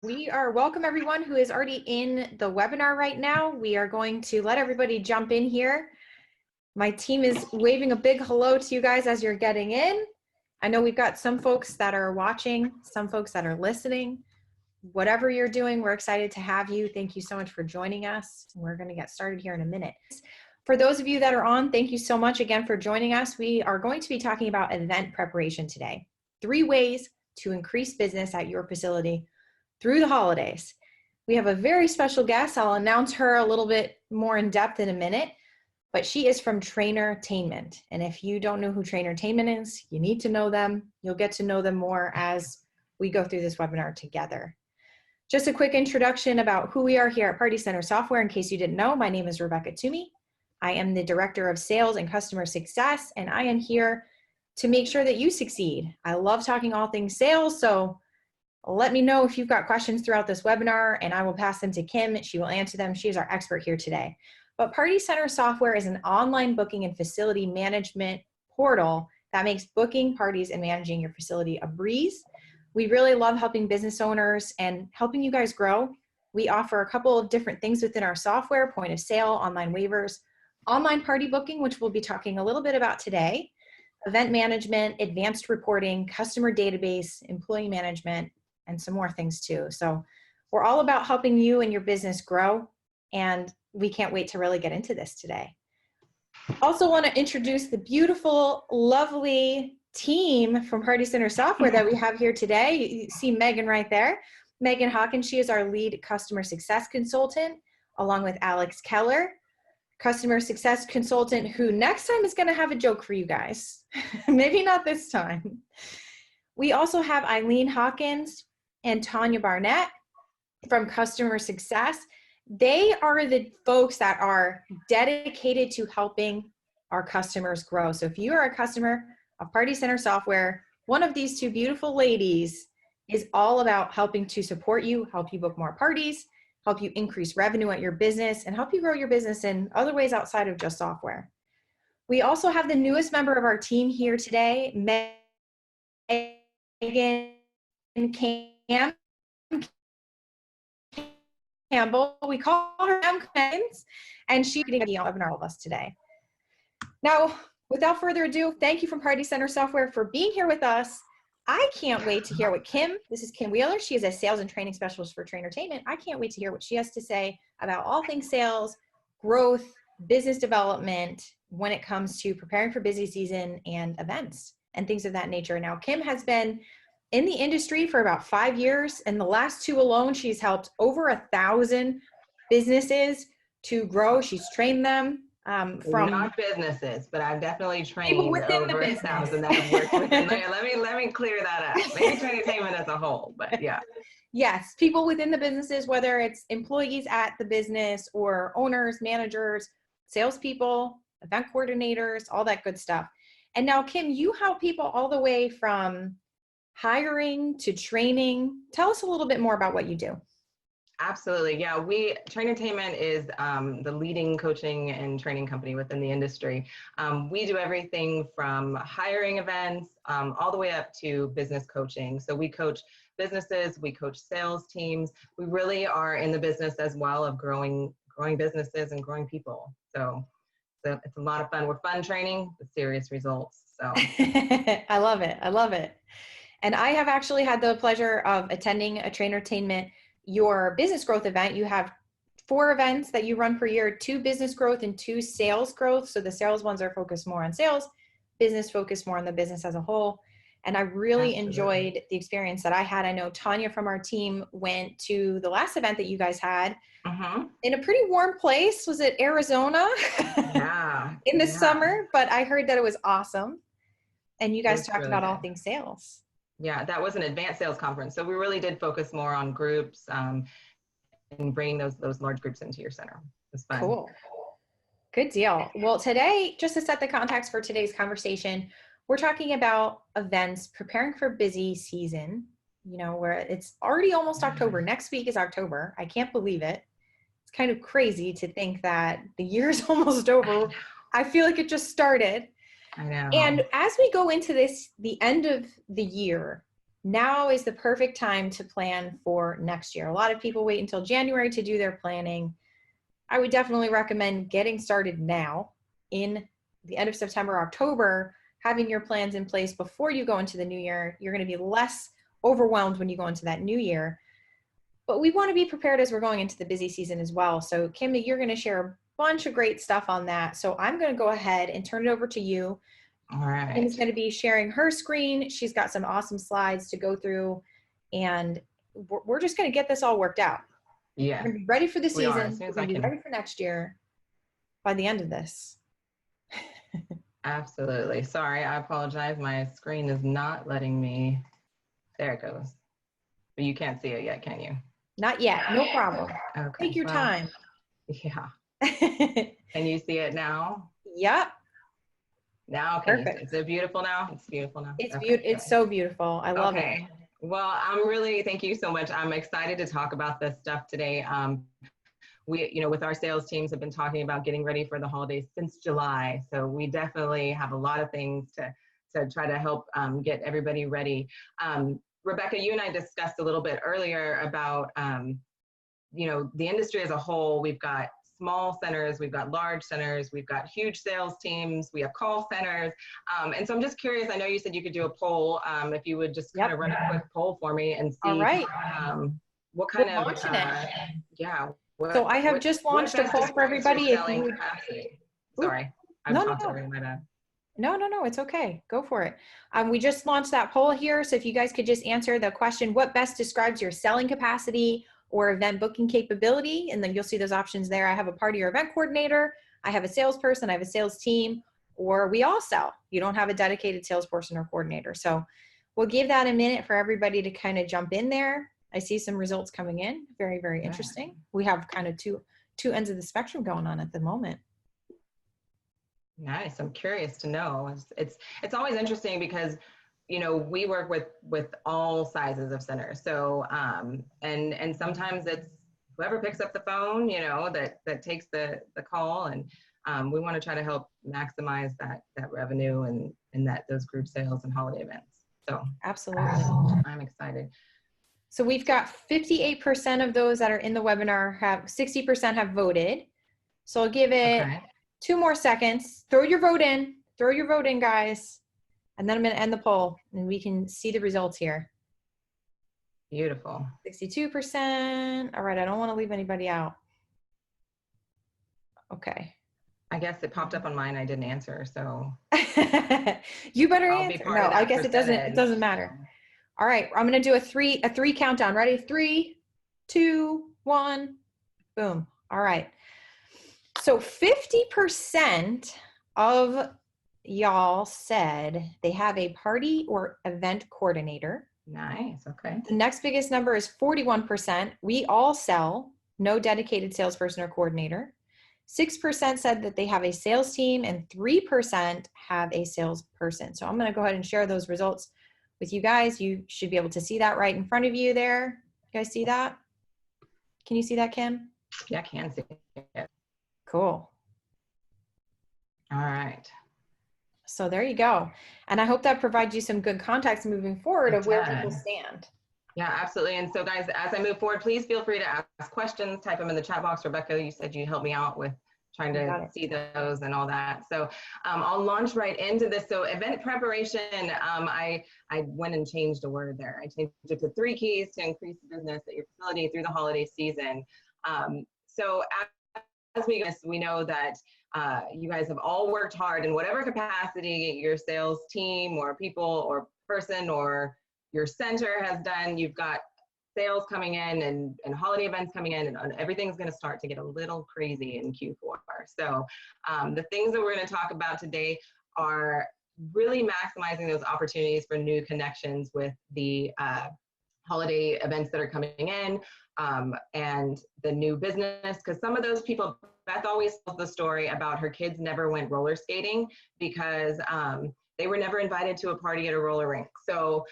Welcome everyone who is already in the webinar right now. We are going to let everybody jump in here. My team is waving a big hello to you guys as you're getting in. I know we've got some folks that are watching, some folks that are listening. Whatever you're doing, we're excited to have you. Thank you so much for joining us. We're going to get started here in a minute. For those of you that are on, thank you so much again for joining us. We are going to be talking about event preparation today. 3 ways to increase business at your facility through the holidays. We have a very special guest. I'll announce her a little bit more in depth in a minute, but she is from TrainerTainment. And if you don't know who TrainerTainment is, you need to know them. You'll get to know them more as we go through this webinar together. Just a quick introduction about who we are here at Party Center Software. In case you didn't know, my name is Rebecca Toomey. I am the Director of Sales and Customer Success, and I am here to make sure that you succeed. I love talking all things sales, so let me know if you've got questions throughout this webinar and I will pass them to Kim. She will answer them. She is our expert here today. But Party Center Software is an online booking and facility management portal that makes booking parties and managing your facility a breeze. We really love helping business owners and helping you guys grow. We offer a couple of different things within our software: point of sale, online waivers, online party booking, which we'll be talking a little bit about today, event management, advanced reporting, customer database, employee management, and some more things too. So we're all about helping you and your business grow, and we can't wait to really get into this today. Also want to introduce the beautiful, lovely team from Party Center Software that we have here today. You see Megan right there. Megan Hawkins, she is our lead customer success consultant, along with Alex Keller, customer success consultant, who next time is going to have a joke for you guys. Maybe not this time. We also have Eileen Hawkins and Tanya Barnett from Customer Success. They are the folks that are dedicated to helping our customers grow. So if you are a customer of Party Center Software, one of these 2 beautiful ladies is all about helping to support you, help you book more parties, help you increase revenue at your business, and help you grow your business in other ways outside of just software. We also have the newest member of our team here today, Megan Campbell. We call her Cams, and she's going to be on the webinar with us today. Now, without further ado, thank you from Party Center Software for being here with us. I can't wait to hear what this is Kim Wheeler. She is a sales and training specialist for TrainerTainment. I can't wait to hear what she has to say about all things sales, growth, business development, when it comes to preparing for busy season and events and things of that nature. Now, Kim has been in the industry for about 5 years, and the last 2 alone, she's helped over 1,000 businesses to grow. She's trained them from not businesses, but I've definitely trained over 1,000 that have worked within there. Let me clear that up. Maybe TrainerTainment as a whole, but yeah. Yes, people within the businesses, whether it's employees at the business or owners, managers, salespeople, event coordinators, all that good stuff. And now, Kim, you help people all the way from hiring to training. Tell us a little bit more about what you do. Absolutely. Yeah, TrainerTainment is the leading coaching and training company within the industry. We do everything from hiring events all the way up to business coaching. So we coach businesses, we coach sales teams. We really are in the business as well of growing businesses and growing people. So it's a lot of fun. We're fun training with serious results. So I love it. I love it. And I have actually had the pleasure of attending a TrainerTainment, your business growth event. You have 4 events that you run per year, 2 business growth and 2 sales growth. So the sales ones are focused more on sales, business focused more on the business as a whole. And I really enjoyed the experience that I had. I know Tanya from our team went to the last event that you guys had in a pretty warm place. Was it Arizona? Yeah. In the summer, but I heard that it was awesome. And you guys talked really about good. all things sales. Yeah, that was an advanced sales conference. So we really did focus more on groups and bringing those large groups into your center. It was fun. Cool. Good deal. Well, today, just to set the context for today's conversation, we're talking about events, preparing for busy season, where it's already almost October. Next week is October. I can't believe it. It's kind of crazy to think that the year's almost over. I feel like it just started. I know. And as we go into the end of the year, now is the perfect time to plan for next year. A lot of people wait until January to do their planning. I would definitely recommend getting started now in the end of September, October, having your plans in place before you go into the new year. You're going to be less overwhelmed when you go into that new year. But we want to be prepared as we're going into the busy season as well. So Kim, you're going to share a bunch of great stuff on that. So I'm going to go ahead and turn it over to you. All right. Kim is going to be sharing her screen. She's got some awesome slides to go through, and we're just going to get this all worked out. Yeah. We're going to be ready for the season. We're going to be ready for next year by the end of this. Absolutely. Sorry, I apologize. My screen is not letting me. There it goes. But you can't see it yet, can you? Not yet. No problem. Okay. Take your time. Yeah. Can you see it now? Yep. Now, Perfect. Is it beautiful now? It's beautiful now. It's beautiful. It's so beautiful. I love it. Well, thank you so much. I'm excited to talk about this stuff today. We, with our sales teams have been talking about getting ready for the holidays since July. So we definitely have a lot of things to try to help get everybody ready. Rebecca, you and I discussed a little bit earlier about, the industry as a whole. We've got small centers, we've got large centers, we've got huge sales teams, we have call centers. And so I'm just curious, I know you said you could do a poll, if you would just kind of run a quick poll for me and see All right. What kind of, so I have just launched a poll for everybody. If you would, sorry, I've talked over my bad. No, it's okay. Go for it. We just launched that poll here. So if you guys could just answer the question, what best describes your selling capacity or event booking capability? And then you'll see those options there. I have a party or event coordinator. I have a salesperson. I have a sales team, or we all sell. You don't have a dedicated salesperson or coordinator. So we'll give that a minute for everybody to kind of jump in there. I see some results coming in. Very, very interesting. We have kind of two ends of the spectrum going on at the moment. Nice. I'm curious to know. It's always interesting because, we work with all sizes of centers. So, and sometimes it's whoever picks up the phone, that takes the call, and we want to try to help maximize that revenue and those group sales and holiday events. So absolutely. I'm excited. So we've got 58% of those that are in the webinar 60% have voted. So I'll give it 2 more seconds. Throw your vote in, guys. And then I'm going to end the poll and we can see the results here. Beautiful. 62%. All right. I don't want to leave anybody out. Okay. I guess it popped up on mine. I didn't answer. So you better answer. No, I guess it doesn't matter. All right. I'm going to do a three countdown. Ready? 3, 2, 1. Boom. All right. So 50% of y'all said they have a party or event coordinator. Nice. Okay. The next biggest number is 41%. We all sell, no dedicated salesperson or coordinator. 6% said that they have a sales team and 3% have a salesperson. So I'm going to go ahead and share those results with you guys. You should be able to see that right in front of you there. You guys see that? Can you see that, Kim? Yeah, I can see it. Cool. All right. So there you go. And I hope that provides you some good context moving forward of where people stand. Yeah, absolutely. And so guys, as I move forward, please feel free to ask questions, type them in the chat box. Rebecca, you said you'd help me out with trying to see those and all that. So I'll launch right into this. So event preparation, I went and changed a word there. I changed it to 3 keys to increase business at your facility through the holiday season. So as we know that you guys have all worked hard in whatever capacity your sales team or people or person or your center has done. You've got sales coming in and holiday events coming in, and everything's going to start to get a little crazy in Q4. So the things that we're going to talk about today are really maximizing those opportunities for new connections with the holiday events that are coming in and the new business. Because some of those people, Beth always tells the story about her kids never went roller skating because they were never invited to a party at a roller rink. So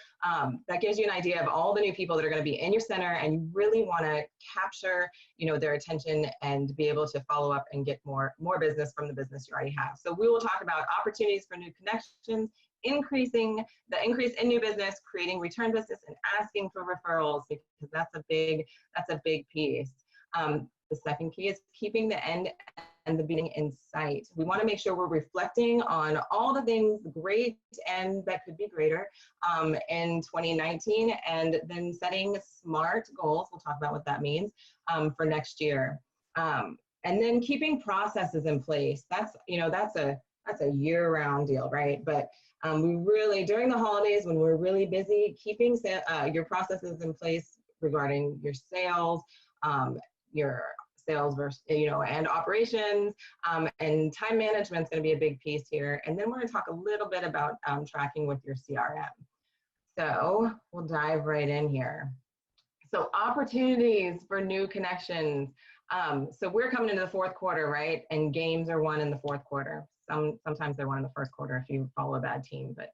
that gives you an idea of all the new people that are going to be in your center, and you really want to capture, their attention and be able to follow up and get more business from the business you already have. So we will talk about opportunities for new connections increasing the increase in new business, creating return business, and asking for referrals, because that's a big piece. The second key is keeping the end and the beginning in sight. We want to make sure we're reflecting on all the things great and that could be greater in 2019, and then setting smart goals. We'll talk about what that means for next year. And then keeping processes in place. That's a year-round deal, right? But we really, during the holidays when we're really busy, keeping your processes in place regarding your sales, versus, and operations, and time management is going to be a big piece here. And then we're going to talk a little bit about tracking with your CRM. So we'll dive right in here. So opportunities for new connections. So we're coming into the fourth quarter, right? And games are won in the fourth quarter. Sometimes they're won in the first quarter if you follow a bad team, but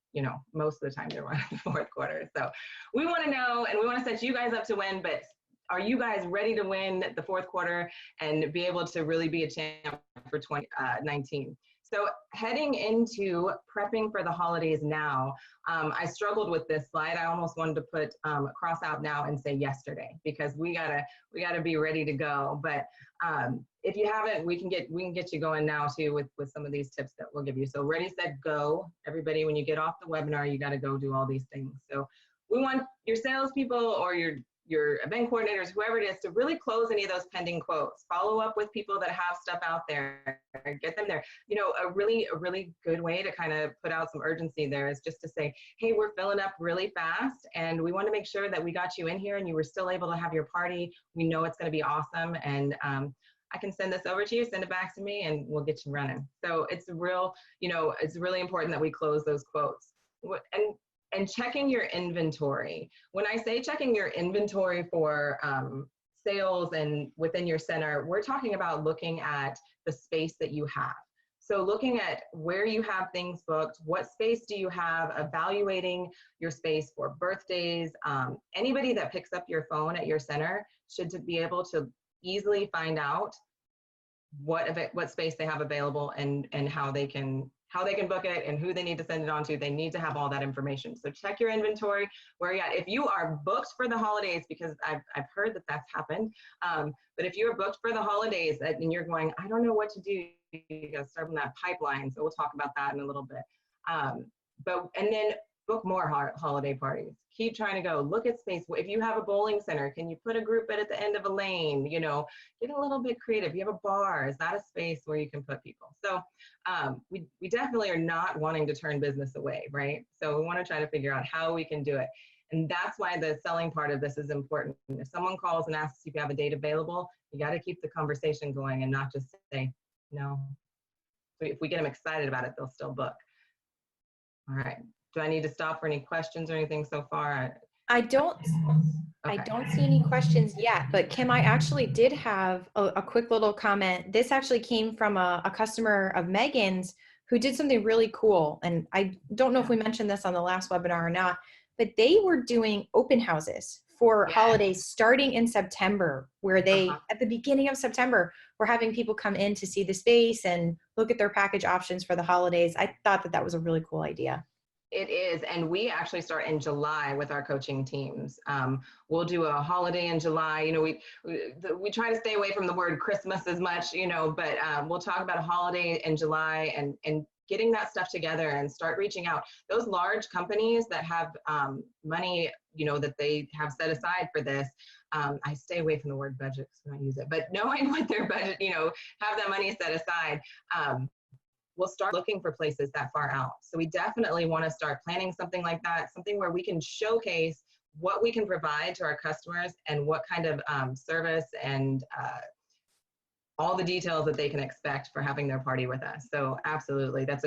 most of the time they're won in the fourth quarter. So we want to know, and we want to set you guys up to win, but are you guys ready to win the fourth quarter and be able to really be a champ for 2019? So heading into prepping for the holidays now, I struggled with this slide. I almost wanted to put cross out now and say yesterday, because we gotta be ready to go. But if you haven't, we can get you going now too with some of these tips that we'll give you. So ready, set, go. Everybody, when you get off the webinar, you got to go do all these things. So we want your salespeople or your event coordinators, whoever it is, to really close any of those pending quotes. Follow up with people that have stuff out there, get them there. A really good way to kind of put out some urgency there is just to say, hey, we're filling up really fast, and we want to make sure that we got you in here and you were still able to have your party. We know it's going to be awesome, and I can send this over to you, send it back to me, and we'll get you running. So it's it's really important that we close those quotes. And checking your inventory. When I say checking your inventory for sales and within your center, we're talking about looking at the space that you have. So looking at where you have things booked, what space do you have, evaluating your space for birthdays. Anybody that picks up your phone at your center should be able to easily find out what space they have available and how they can book it and who they need to send it on to. They need to have all that information. So check your inventory, where you're at. If you are booked for the holidays, because I've heard that that's happened, but if you're booked for the holidays and you're going, I don't know what to do, you got to start from that pipeline. So we'll talk about that in a little bit. And then book more holiday parties. Keep trying to go. Look at space. If you have a bowling center, can you put a group at the end of a lane? Get a little bit creative. You have a bar. Is that a space where you can put people? So we definitely are not wanting to turn business away, right? So we want to try to figure out how we can do it. And that's why the selling part of this is important. If someone calls and asks if you have a date available, you got to keep the conversation going and not just say no. So if we get them excited about it, they'll still book. All right. Do I need to stop for any questions or anything so far? I don't see any questions yet, but Kim, I actually did have a quick little comment. This actually came from a customer of Megan's who did something really cool. And I don't know if we mentioned this on the last webinar or not, but they were doing open houses for holidays starting in September, where they, at the beginning of September, were having people come in to see the space and look at their package options for the holidays. I thought that was a really cool idea. It is, and we actually start in July with our coaching teams. We'll do a holiday in July. We try to stay away from the word Christmas as much, but we'll talk about a holiday in July and getting that stuff together and start reaching out. Those large companies that have money, that they have set aside for this. I stay away from the word budget because we don't use it, but knowing what their budget, have that money set aside. We'll start looking for places that far out. So we definitely want to start planning something like that, something where we can showcase what we can provide to our customers and what kind of service and all the details that they can expect for having their party with us. So absolutely, that's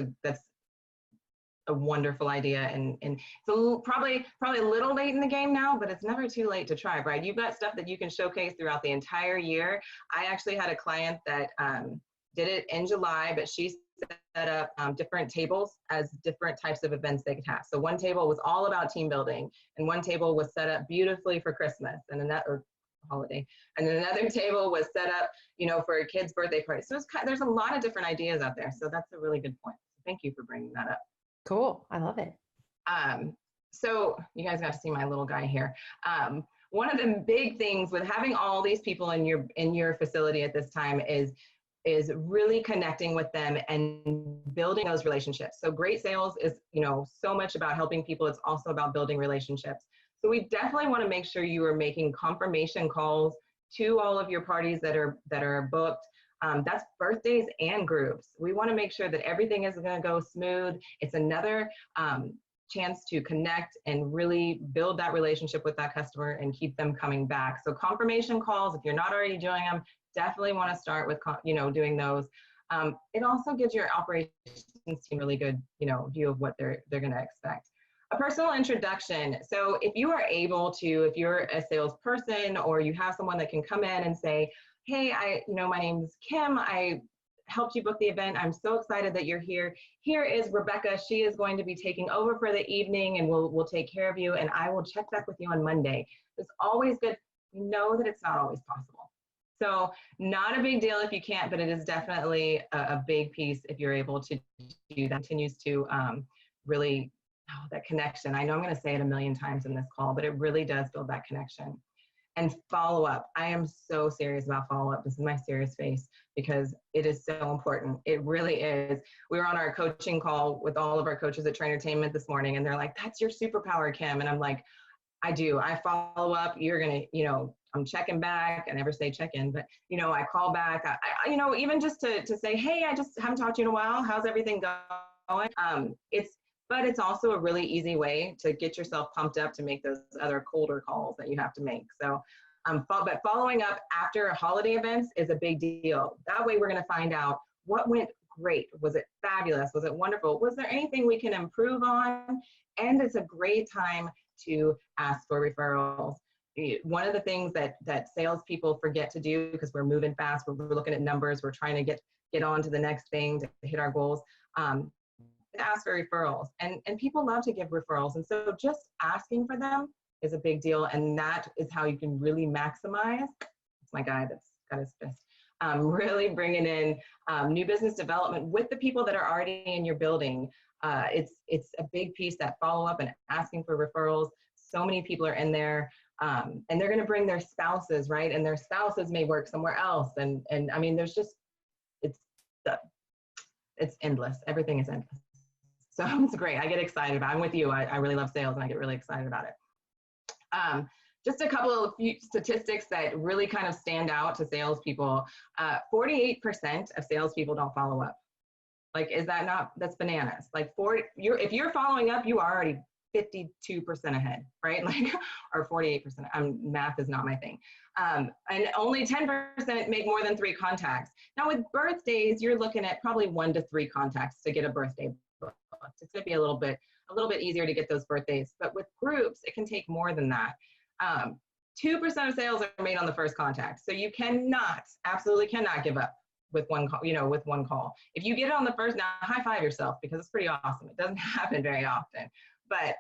a wonderful idea. And it's probably a little late in the game now, but it's never too late to try, right? You've got stuff that you can showcase throughout the entire year. I actually had a client that did it in July, but she set up different tables as different types of events they could have. So one table was all about team building, and one table was set up beautifully for Christmas and another holiday, and then another table was set up, for a kid's birthday party. So there's a lot of different ideas out there. So that's a really good point. Thank you for bringing that up. Cool. I love it. So you guys got to see my little guy here. One of the big things with having all these people in your facility at this time is really connecting with them and building those relationships. So great sales is, so much about helping people. It's also about building relationships. So we definitely want to make sure you are making confirmation calls to all of your parties that are booked. That's birthdays and groups. We want to make sure that everything is going to go smooth. It's another chance to connect and really build that relationship with that customer and keep them coming back. So confirmation calls, if you're not already doing them, definitely want to start with, doing those. It also gives your operations team really good, view of what they're going to expect. A personal introduction. So if you are able to, if you're a salesperson or you have someone that can come in and say, hey, my name's Kim. I helped you book the event. I'm so excited that you're here. Here is Rebecca. She is going to be taking over for the evening and we'll take care of you. And I will check back with you on Monday. It's always good. We know that it's not always possible. So not a big deal if you can't, but it is definitely a big piece if you're able to do that. Continues to really, that connection. I know I'm going to say it a million times in this call, but it really does build that connection. And follow up. I am so serious about follow up. This is my serious face because it is so important. It really is. We were on our coaching call with all of our coaches at TrainerTainment this morning, and they're like, that's your superpower, Kim. And I'm like, I do. I follow up. You're going to, I'm checking back. I never say check in, but, I call back. I even just to say, hey, I just haven't talked to you in a while. How's everything going? But it's also a really easy way to get yourself pumped up to make those other colder calls that you have to make. So, but following up after holiday events is a big deal. That way we're going to find out what went great. Was it fabulous? Was it wonderful? Was there anything we can improve on? And it's a great time to ask for referrals. One of the things that salespeople forget to do because we're moving fast, we're looking at numbers, we're trying to get on to the next thing to hit our goals. Ask for referrals, and people love to give referrals, and so just asking for them is a big deal, and that is how you can really maximize. It's my guy that's got his fist. Really bringing in new business development with the people that are already in your building. It's a big piece, that follow up and asking for referrals. So many people are in there, and they're going to bring their spouses, right? And their spouses may work somewhere else, and I mean, there's just it's endless. Everything is endless. So it's great. I get excited about it. I'm with you. I really love sales and I get really excited about it. Just a couple of few statistics that really kind of stand out to salespeople. 48% of salespeople don't follow up. Like, is that not, that's bananas. Like if you're following up, you are already 52% ahead, right? Like, or 48%. Math is not my thing. And only 10% make more than 3 contacts. Now with birthdays, you're looking at probably 1 to 3 contacts to get a birthday booked. It's going to be a little bit easier to get those birthdays, but with groups, it can take more than that. 2% of sales are made on the first contact. So you absolutely cannot give up with one call, with one call. If you get it on the first, now high five yourself because it's pretty awesome. It doesn't happen very often, but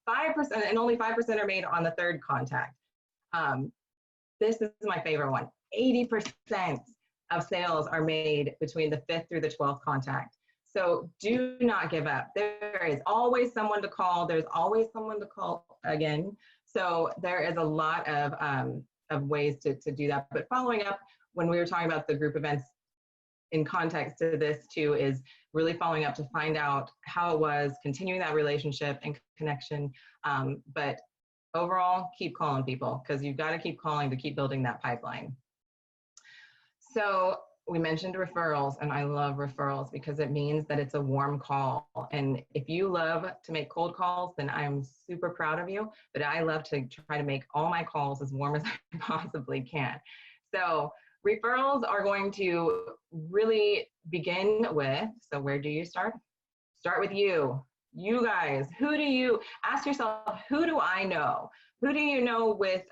5% and only 5% are made on the third contact. This is my favorite one. 80% of sales are made between the 5th through the 12th contact. So do not give up. There is always someone to call. There's always someone to call again. So there is a lot of ways to do that. But following up, when we were talking about the group events, in context to this too, is really following up to find out how it was, continuing that relationship and connection. But overall, keep calling people because you've got to keep calling to keep building that pipeline. So we mentioned referrals, and I love referrals because it means that it's a warm call. And if you love to make cold calls, then I'm super proud of you. But I love to try to make all my calls as warm as I possibly can. So referrals are going to really begin with, so where do you start? Start with you. You guys, ask yourself, who do I know? Who do you know with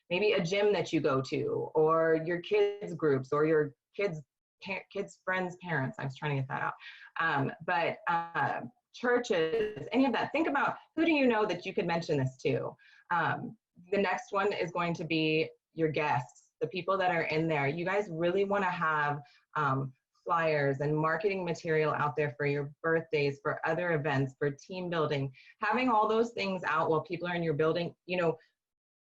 maybe a gym that you go to, or your kids groups, or your kids' friends' parents? I was trying to get that out. But churches, any of that. Think about who do you know that you could mention this to. The next one is going to be your guests, the people that are in there. You guys really want to have flyers and marketing material out there for your birthdays, for other events, for team building, having all those things out while people are in your building. You know,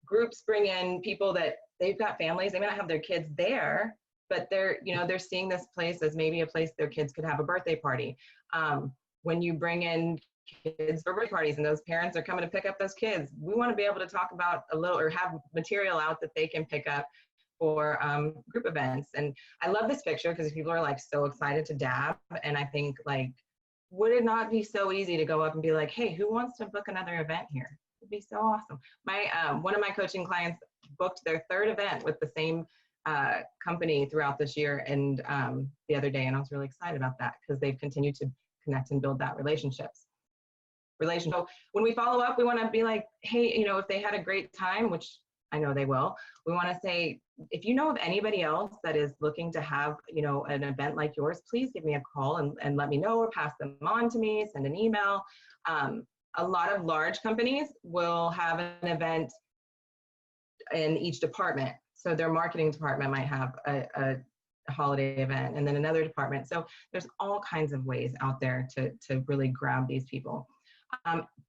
groups bring in people that they've got families, they may not have their kids there, but they're, you know, they're seeing this place as maybe a place their kids could have a birthday party. When you bring in kids for birthday parties and those parents are coming to pick up those kids, we want to be able to talk about a little, or have material out that they can pick up for group events. And I love this picture because people are like so excited to dab. And I think, like, would it not be so easy to go up and be like, hey, who wants to book another event here? It'd be so awesome. My one of my coaching clients booked their third event with the same company throughout this year and the other day, and I was really excited about that because they've continued to connect and build that relationship. So when we follow up, we want to be like, hey, you know, if they had a great time, which I know they will, we want to say, if you know of anybody else that is looking to have, you know, an event like yours, please give me a call and let me know, or pass them on to me, send an email. A lot of large companies will have an event in each department. So their marketing department might have a holiday event, and then another department. So there's all kinds of ways out there to really grab these people.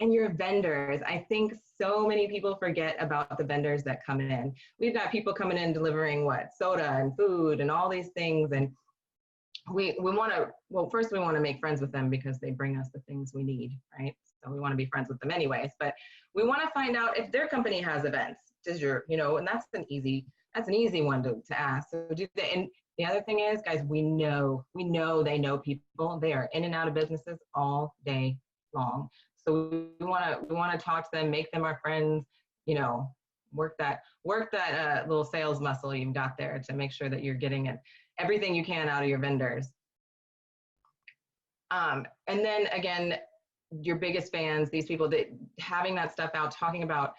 And your vendors, I think so many people forget about the vendors that come in. We've got people coming in delivering what? Soda and food and all these things. And we want to, well, first we want to make friends with them because they bring us the things we need, right? So we want to be friends with them anyways, but we want to find out if their company has events. Does your, you know, and that's an easy one to ask. So do they, and the other thing is, guys, we know they know people. They are in and out of businesses all day long. So we want to talk to them, make them our friends, you know, work that little sales muscle you've got there to make sure that you're getting everything you can out of your vendors. And then again, your biggest fans, these people that having that stuff out, talking about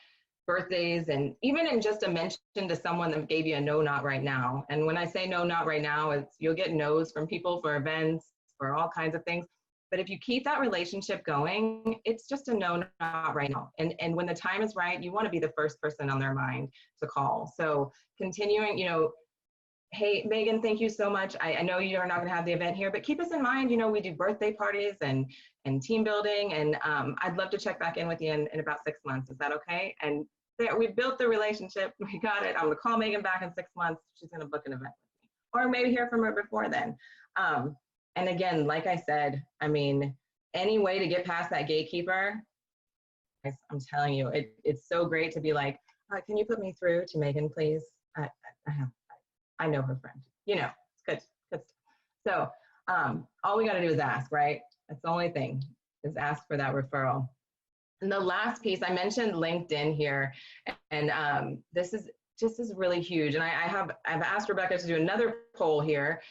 birthdays, and even in just a mention to someone that gave you a no, not right now. And when I say no, not right now, it's you'll get no's from people for events, for all kinds of things. But if you keep that relationship going, it's just a no, not right now. And when the time is right, you want to be the first person on their mind to call. So continuing, you know, hey, Megan, thank you so much. I know you are not going to have the event here, but keep us in mind. You know, we do birthday parties and team building, and I'd love to check back in with you in about 6 months. Is that okay? And there, we've built the relationship. We got it. I'm going to call Megan back in 6 months. She's going to book an event with me, or maybe hear from her before then. And again, like I said, I mean, any way to get past that gatekeeper, I'm telling you, it's so great to be like, can you put me through to Megan, please? I know her friend. You know, it's good stuff. So all we got to do is ask, right? That's the only thing, is ask for that referral. And the last piece, I mentioned LinkedIn here, and this is really huge. And I've asked Rebecca to do another poll here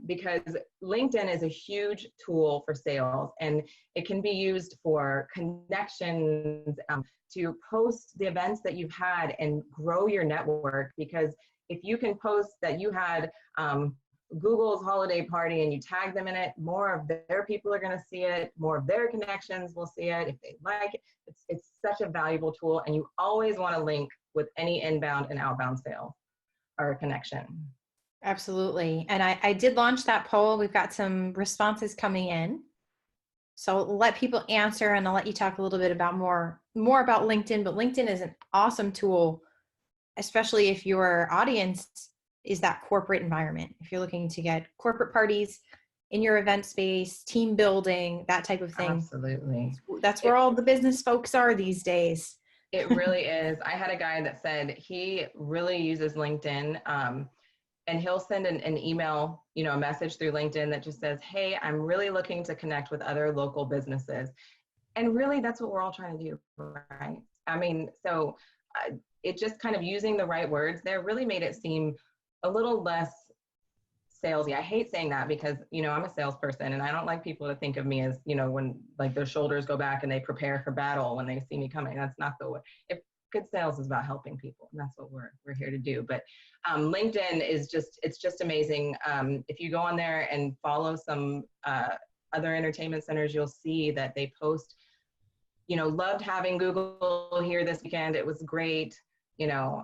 because LinkedIn is a huge tool for sales, and it can be used for connections, to post the events that you've had and grow your network. Because if you can post that you had Google's holiday party and you tag them in it, more of their people are going to see it, more of their connections will see it if they like it. It's such a valuable tool, and you always want to link with any inbound and outbound sales or connection. Absolutely. And I did launch that poll. We've got some responses coming in. So I'll let people answer, and I'll let you talk a little bit about more about LinkedIn. But LinkedIn is an awesome tool, especially if your audience is that corporate environment. If you're looking to get corporate parties in your event space, team building, that type of thing. Absolutely. That's where all the business folks are these days. It really is. I had a guy that said he really uses LinkedIn, and he'll send an email, you know, a message through LinkedIn that just says, hey, I'm really looking to connect with other local businesses. And really, that's what we're all trying to do, right? I mean, so it just kind of using the right words there really made it seem a little less salesy. I hate saying that because, you know, I'm a salesperson, and I don't like people to think of me as, you know, when like their shoulders go back and they prepare for battle when they see me coming. That's not the way. If good sales is about helping people, and that's what we're here to do. But LinkedIn is it's just amazing. If you go on there and follow some other entertainment centers, you'll see that they post, you know, loved having Google here this weekend. It was great. You know,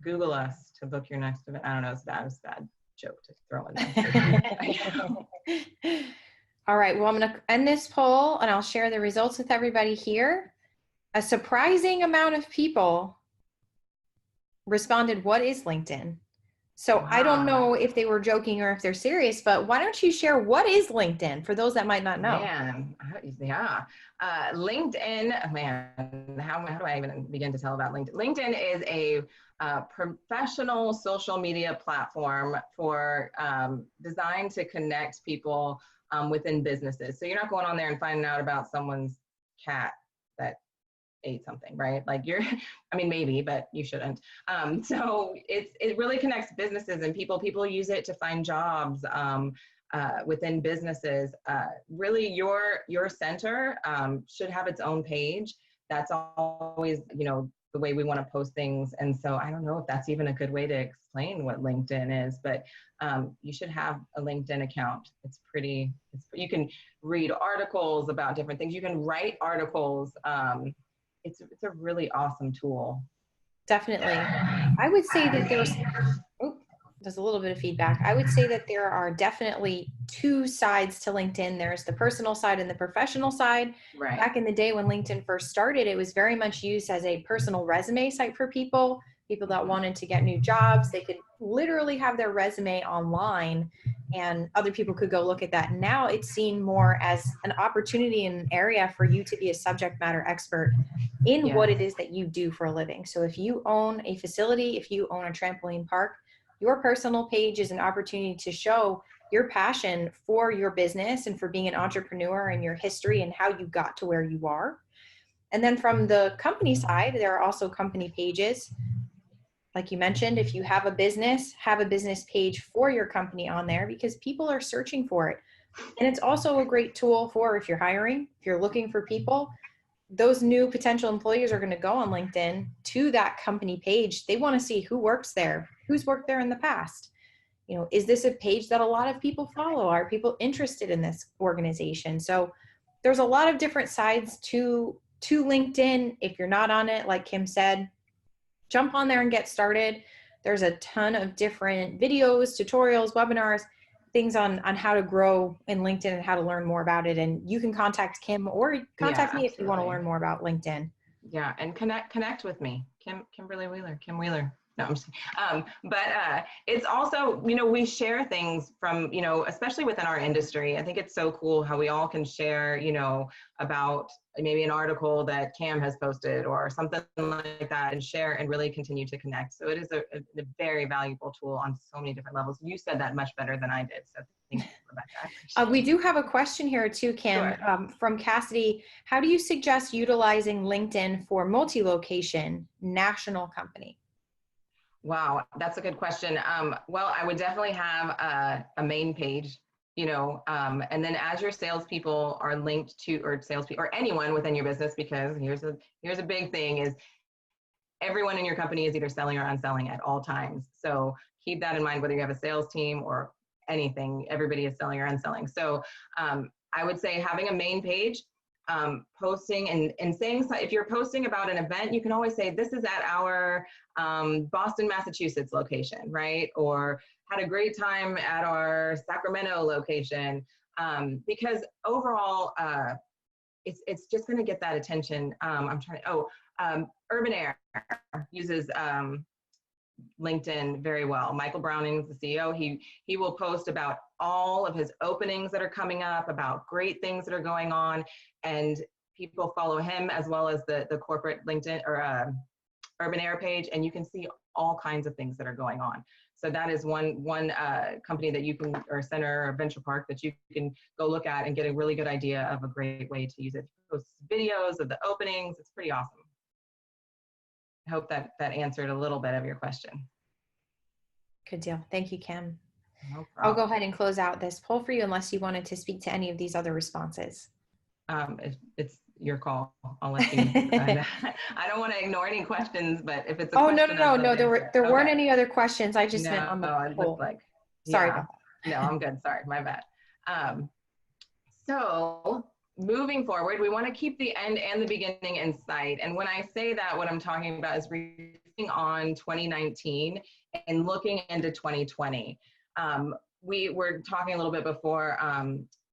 Google us to book your next event. I don't know, it's bad. joke to throw in there. All right, well, I'm going to end this poll and I'll share the results with everybody here. A surprising amount of people responded, what is LinkedIn? So I don't know if they were joking or if they're serious, but why don't you share what is LinkedIn for those that might not know? Man, yeah. LinkedIn, man, how do I even begin to tell about LinkedIn? LinkedIn is a professional social media platform for designed to connect people within businesses. So you're not going on there and finding out about someone's cat that ate something, right? Like I mean, maybe, but you shouldn't. So it really connects businesses and people. People use it to find jobs within businesses. Really, your center should have its own page. That's always, the way we want to post things. And so I don't know if that's even a good way to explain what LinkedIn is, but you should have a LinkedIn account. You can read articles about different things. You can write articles. It's a really awesome tool. Definitely. I would say that there's a little bit of feedback. I would say that there are definitely two sides to LinkedIn. There's the personal side and the professional side. Right. Back in the day when LinkedIn first started, it was very much used as a personal resume site for people that wanted to get new jobs. They could literally have their resume online and other people could go look at that. Now it's seen more as an opportunity and an area for you to be a subject matter expert in what it is that you do for a living. So if you own a facility, if you own a trampoline park, your personal page is an opportunity to show your passion for your business and for being an entrepreneur and your history and how you got to where you are. And then from the company side, there are also company pages. Like you mentioned, if you have a business page for your company on there because people are searching for it. And it's also a great tool for if you're hiring, if you're looking for people, those new potential employers are going to go on LinkedIn to that company page. They want to see who works there, who's worked there in the past. Is this a page that a lot of people follow? Are people interested in this organization? So there's a lot of different sides to LinkedIn. If you're not on it, like Kim said, jump on there and get started. There's a ton of different videos, tutorials, webinars, things on how to grow in LinkedIn and how to learn more about it. And you can contact Kim or contact me if you want to learn more about LinkedIn. Yeah, and connect with me, Kim Wheeler. No, I'm just kidding. But it's also, we share things from, especially within our industry. I think it's so cool how we all can share, about maybe an article that Cam has posted or something like that and share and really continue to connect. So it is a very valuable tool on so many different levels. You said that much better than I did. So thank you, Rebecca. We do have a question here too, Kim, sure. From Cassidy. How do you suggest utilizing LinkedIn for multi-location national company? Wow, that's a good question. Well, I would definitely have a main page, and then as your salespeople are linked to, or salespeople, or anyone within your business, because here's a big thing is everyone in your company is either selling or unselling at all times. So keep that in mind, whether you have a sales team or anything, everybody is selling or unselling. So I would say having a main page, posting and saying, if you're posting about an event, you can always say, this is at our Boston, Massachusetts location, right? Or had a great time at our Sacramento location. Because overall, it's just going to get that attention. Urban Air uses LinkedIn very well. Michael Browning is the CEO. He will post about all of his openings that are coming up, about great things that are going on, and people follow him as well as the corporate LinkedIn or Urban Air page, and you can see all kinds of things that are going on. So that is one company that you can, or center or venture park that you can go look at and get a really good idea of a great way to use it. Post videos of the openings. It's pretty awesome. I hope that answered a little bit of your question. Good deal. Thank you, Kim. No problem. I'll go ahead and close out this poll for you unless you wanted to speak to any of these other responses. It's your call. I'll let you decide. I don't want to ignore any questions, but if it's a question. No, there weren't any other questions. I just meant on the poll. It looked like. Sorry about that. No, I'm good. Sorry, my bad. So moving forward, we want to keep the end and the beginning in sight. And when I say that, what I'm talking about is reflecting on 2019 and looking into 2020. We were talking a little bit before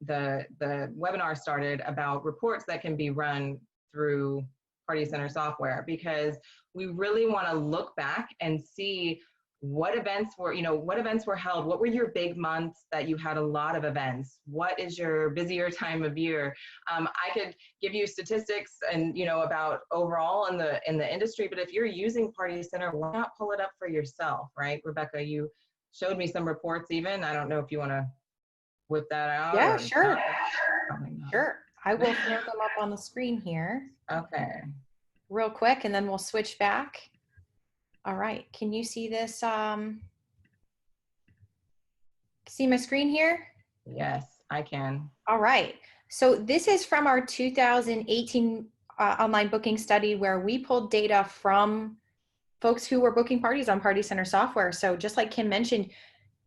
the webinar started about reports that can be run through Party Center software, because we really want to look back and see what events were, what events were held, what were your big months that you had a lot of events, what is your busier time of year. I could give you statistics and about overall in the industry, but if you're using Party Center, why not pull it up for yourself, right? Rebecca, you showed me some reports even. I don't know if you want to whip that out. Yeah, or sure. not. Sure. I will throw them up on the screen here. Okay. Real quick, and then we'll switch back. All right. Can you see this? See my screen here? Yes, I can. All right. So this is from our 2018 online booking study, where we pulled data from folks who were booking parties on Party Center software. So just like Kim mentioned,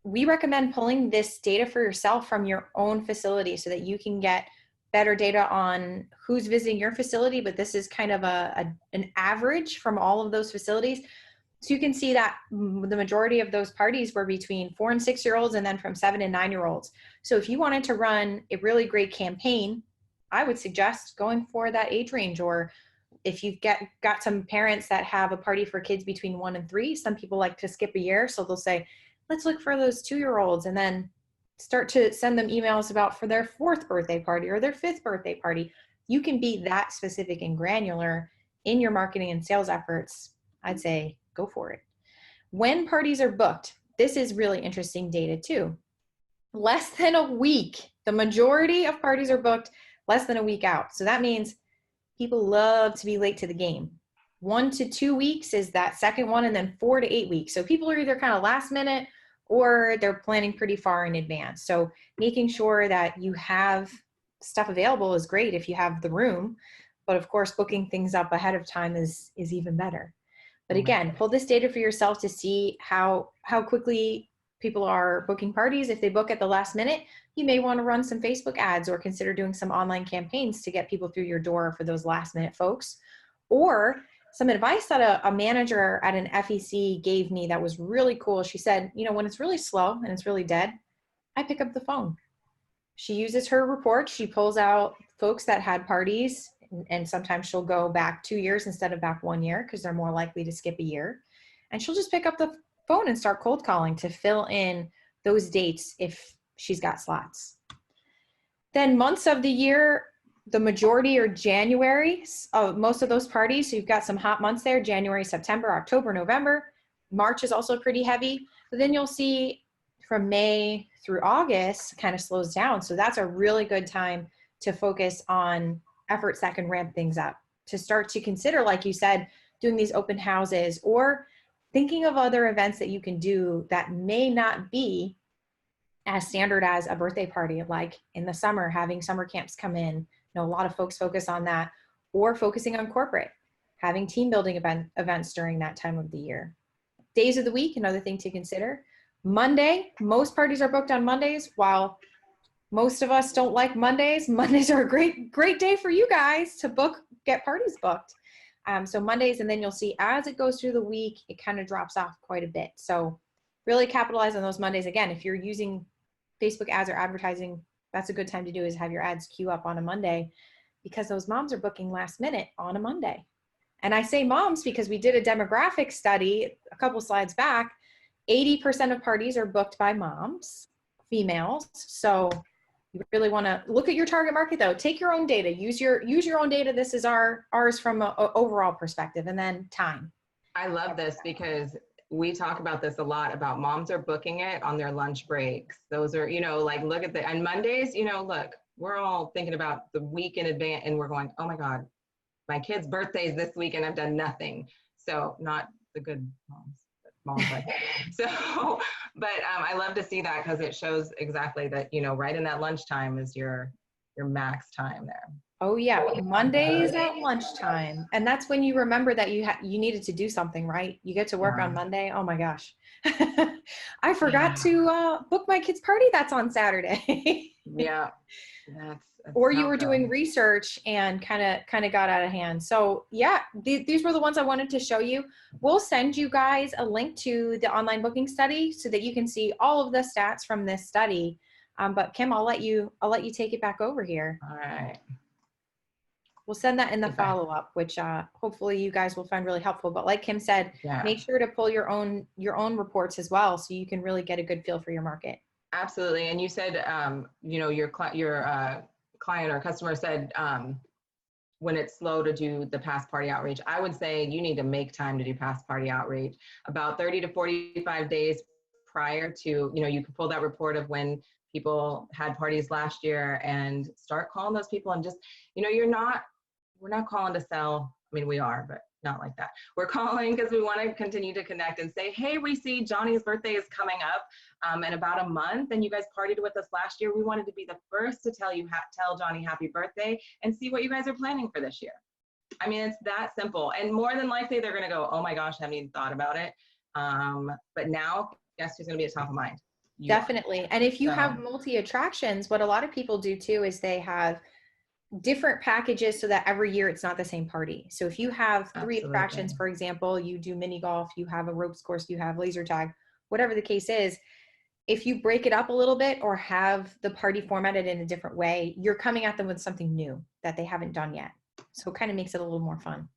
we recommend pulling this data for yourself from your own facility so that you can get better data on who's visiting your facility. But this is kind of an average from all of those facilities. So you can see that the majority of those parties were between 4 and 6 year olds, and then from 7 and 9 year olds. So if you wanted to run a really great campaign, I would suggest going for that age range. Or if you've got some parents that have a party for kids between 1 and 3, some people like to skip a year. So they'll say, let's look for those 2 year olds, and then start to send them emails about for their 4th birthday party or their 5th birthday party. You can be that specific and granular in your marketing and sales efforts. I'd say go for it. When parties are booked, this is really interesting data too. Less than a week. The majority of parties are booked less than a week out. So that means people love to be late to the game. 1 to 2 weeks is that second one, and then 4 to 8 weeks. So people are either kind of last minute or they're planning pretty far in advance. So making sure that you have stuff available is great if you have the room, but of course booking things up ahead of time is even better. But again, pull this data for yourself to see how quickly people are booking parties. If they book at the last minute, you may want to run some Facebook ads or consider doing some online campaigns to get people through your door for those last minute folks. Or some advice that a manager at an FEC gave me that was really cool. She said, when it's really slow and it's really dead, I pick up the phone. She uses her report. She pulls out folks that had parties, and sometimes she'll go back 2 years instead of back 1 year because they're more likely to skip a year. And she'll just pick up the phone and start cold calling to fill in those dates if she's got slots. Then months of the year, the majority are January of most of those parties. So you've got some hot months there: January, September, October, November. March is also pretty heavy. But then you'll see from May through August kind of slows down. So that's a really good time to focus on efforts that can ramp things up, to start to consider, like you said, doing these open houses or thinking of other events that you can do that may not be as standard as a birthday party, like in the summer, having summer camps come in. A lot of folks focus on that, or focusing on corporate, having team building events during that time of the year. Days of the week, another thing to consider. Monday, most parties are booked on Mondays. While most of us don't like Mondays, Mondays are a great day for you guys to get parties booked. So Mondays, and then you'll see as it goes through the week, it kind of drops off quite a bit. So really capitalize on those Mondays. Again, if you're using Facebook ads or advertising, that's a good time to do, is have your ads queue up on a Monday, because those moms are booking last minute on a Monday. And I say moms because we did a demographic study a couple slides back. 80% of parties are booked by moms, females. So you really want to look at your target market though. Take your own data, use your own data. This is ours from an overall perspective, and then time. I love this because we talk about this a lot about moms are booking it on their lunch breaks. Those are, look at and Mondays, look, we're all thinking about the week in advance and we're going, oh my God, my kid's birthday's this week and I've done nothing. So not the good moms, so, but I love to see that because it shows exactly that, right in that lunchtime is your max time there. Oh yeah, Mondays at lunchtime. And that's when you remember that you needed to do something, right? You get to work on Yeah. Monday. Oh my gosh. I forgot Yeah. to book my kid's party that's on Saturday. Yeah. That's Or you not were doing good. research and kind of got out of hand. So yeah, these were the ones I wanted to show you. We'll send you guys a link to the online booking study so that you can see all of the stats from this study. But Kim, I'll let you take it back over here. All right. We'll send that in the Get back. follow-up, which hopefully you guys will find really helpful. But like Kim said, Yeah. make sure to pull your own reports as well, so you can really get a good feel for your market. Absolutely. And you said, your client or customer said, when it's slow to do the past party outreach, I would say you need to make time to do past party outreach about 30 to 45 days prior to, you can pull that report of when people had parties last year and start calling those people and just, we're not calling to sell. I mean, we are, but not like that. We're calling because we want to continue to connect and say, hey, we see Johnny's birthday is coming up in about a month, and you guys partied with us last year. We wanted to be the first to tell Johnny happy birthday and see what you guys are planning for this year. I mean, it's that simple. And more than likely, they're going to go, oh my gosh, I haven't even thought about it. But now, guess who's going to be at top of mind? You are. Definitely. And if you So, have multi-attractions, what a lot of people do too is they have different packages so that every year it's not the same party. So if you have three attractions, absolutely. for example, you do mini golf, you have a ropes course, you have laser tag, whatever the case is, if you break it up a little bit or have the party formatted in a different way, you're coming at them with something new that they haven't done yet. So it kind of makes it a little more fun.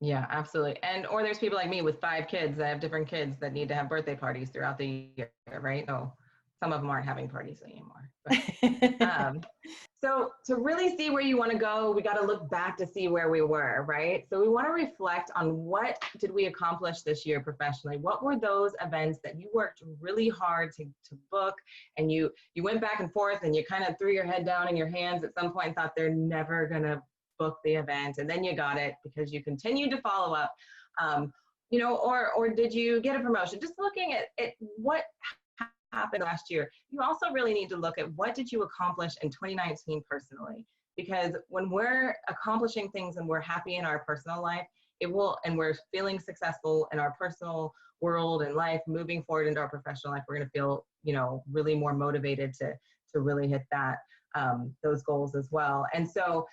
Yeah, absolutely. Or there's people like me with 5 kids that have different kids that need to have birthday parties throughout the year, right? Oh, some of them aren't having parties anymore. But, so to really see where you want to go, we got to look back to see where we were, right? So we want to reflect on what did we accomplish this year professionally? What were those events that you worked really hard to book, and you went back and forth and you kind of threw your head down in your hands at some point and thought they're never going to book the event, and then you got it because you continued to follow up, or did you get a promotion? Just looking at what happened last year. You also really need to look at what did you accomplish in 2019 personally, because when we're accomplishing things and we're happy in our personal life, and we're feeling successful in our personal world and life, moving forward into our professional life, we're going to feel, really more motivated to really hit those goals as well. And so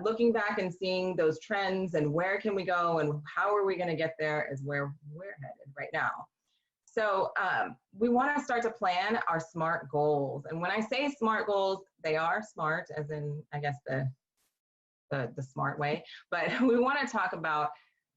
looking back and seeing those trends and where can we go and how are we going to get there is where we're headed right now. So we want to start to plan our SMART goals. And when I say SMART goals, they are SMART as in, I guess, the smart way, but we want to talk about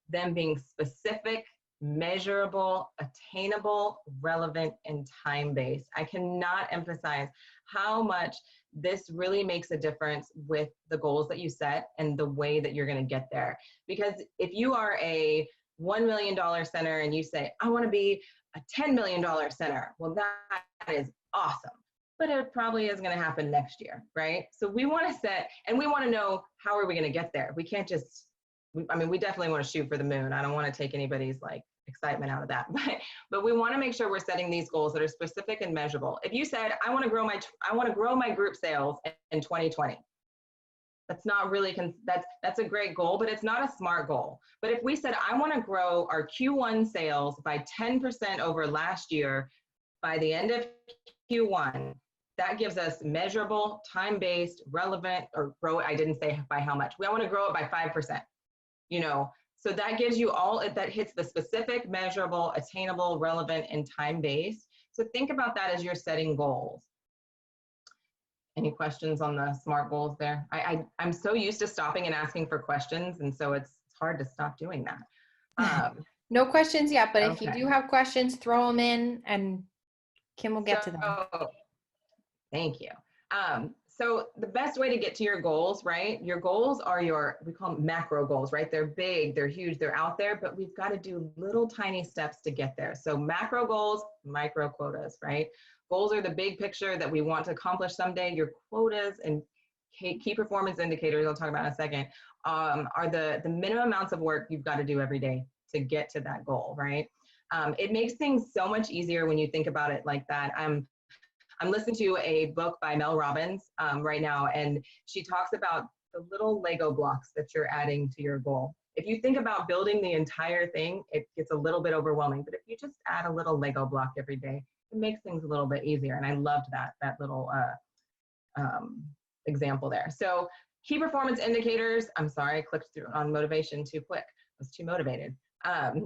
them being specific, measurable, attainable, relevant, and time-based. I cannot emphasize how much this really makes a difference with the goals that you set and the way that you're going to get there. Because if you are a $1 million center and you say, I want to be a $10 million center, well, that is awesome. But it probably is going to happen next year, right? So we want to set, and we want to know, how are we going to get there? We can't just, we definitely want to shoot for the moon. I don't want to take anybody's excitement out of that, but we want to make sure we're setting these goals that are specific and measurable. If you said, I want to grow my group sales in 2020, that's not really, that's a great goal, but it's not a SMART goal. But if we said, I want to grow our Q1 sales by 10% over last year by the end of Q1, that gives us measurable, time-based, relevant, or grow it. I didn't say by how much. We want to grow it by 5%, So that gives you that hits the specific, measurable, attainable, relevant, and time-based. So think about that as you're setting goals. Any questions on the SMART goals there? I'm so used to stopping and asking for questions, and so it's hard to stop doing that. No questions yet, but if you Okay. do have questions, throw them in and Kim will get to them. Thank you. So the best way to get to your goals, right? Your goals are we call them macro goals, right? They're big, they're huge, they're out there, but we've got to do little tiny steps to get there. So macro goals, micro quotas, right? Goals are the big picture that we want to accomplish someday. Your quotas and key performance indicators, I'll talk about in a second, are the minimum amounts of work you've got to do every day to get to that goal, right? It makes things so much easier when you think about it like that. I'm listening to a book by Mel Robbins right now, and she talks about the little Lego blocks that you're adding to your goal. If you think about building the entire thing, it gets a little bit overwhelming. But if you just add a little Lego block every day, it makes things a little bit easier. And I loved that little example there. So key performance indicators. I'm sorry, I clicked through on motivation too quick. I was too motivated.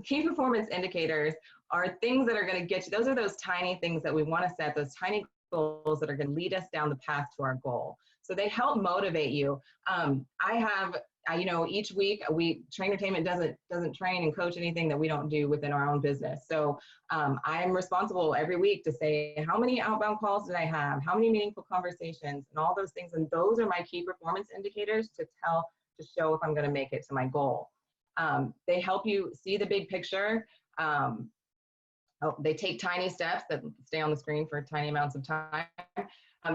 Key performance indicators are things that are going to get you. Those are those tiny things that we want to set, those tiny goals that are going to lead us down the path to our goal. So they help motivate you. You know, each week TrainerTainment doesn't train and coach anything that we don't do within our own business. So I'm responsible every week to say, how many outbound calls did I have? How many meaningful conversations and all those things. And those are my key performance indicators to show if I'm going to make it to my goal. They help you see the big picture. They take tiny steps that stay on the screen for tiny amounts of time.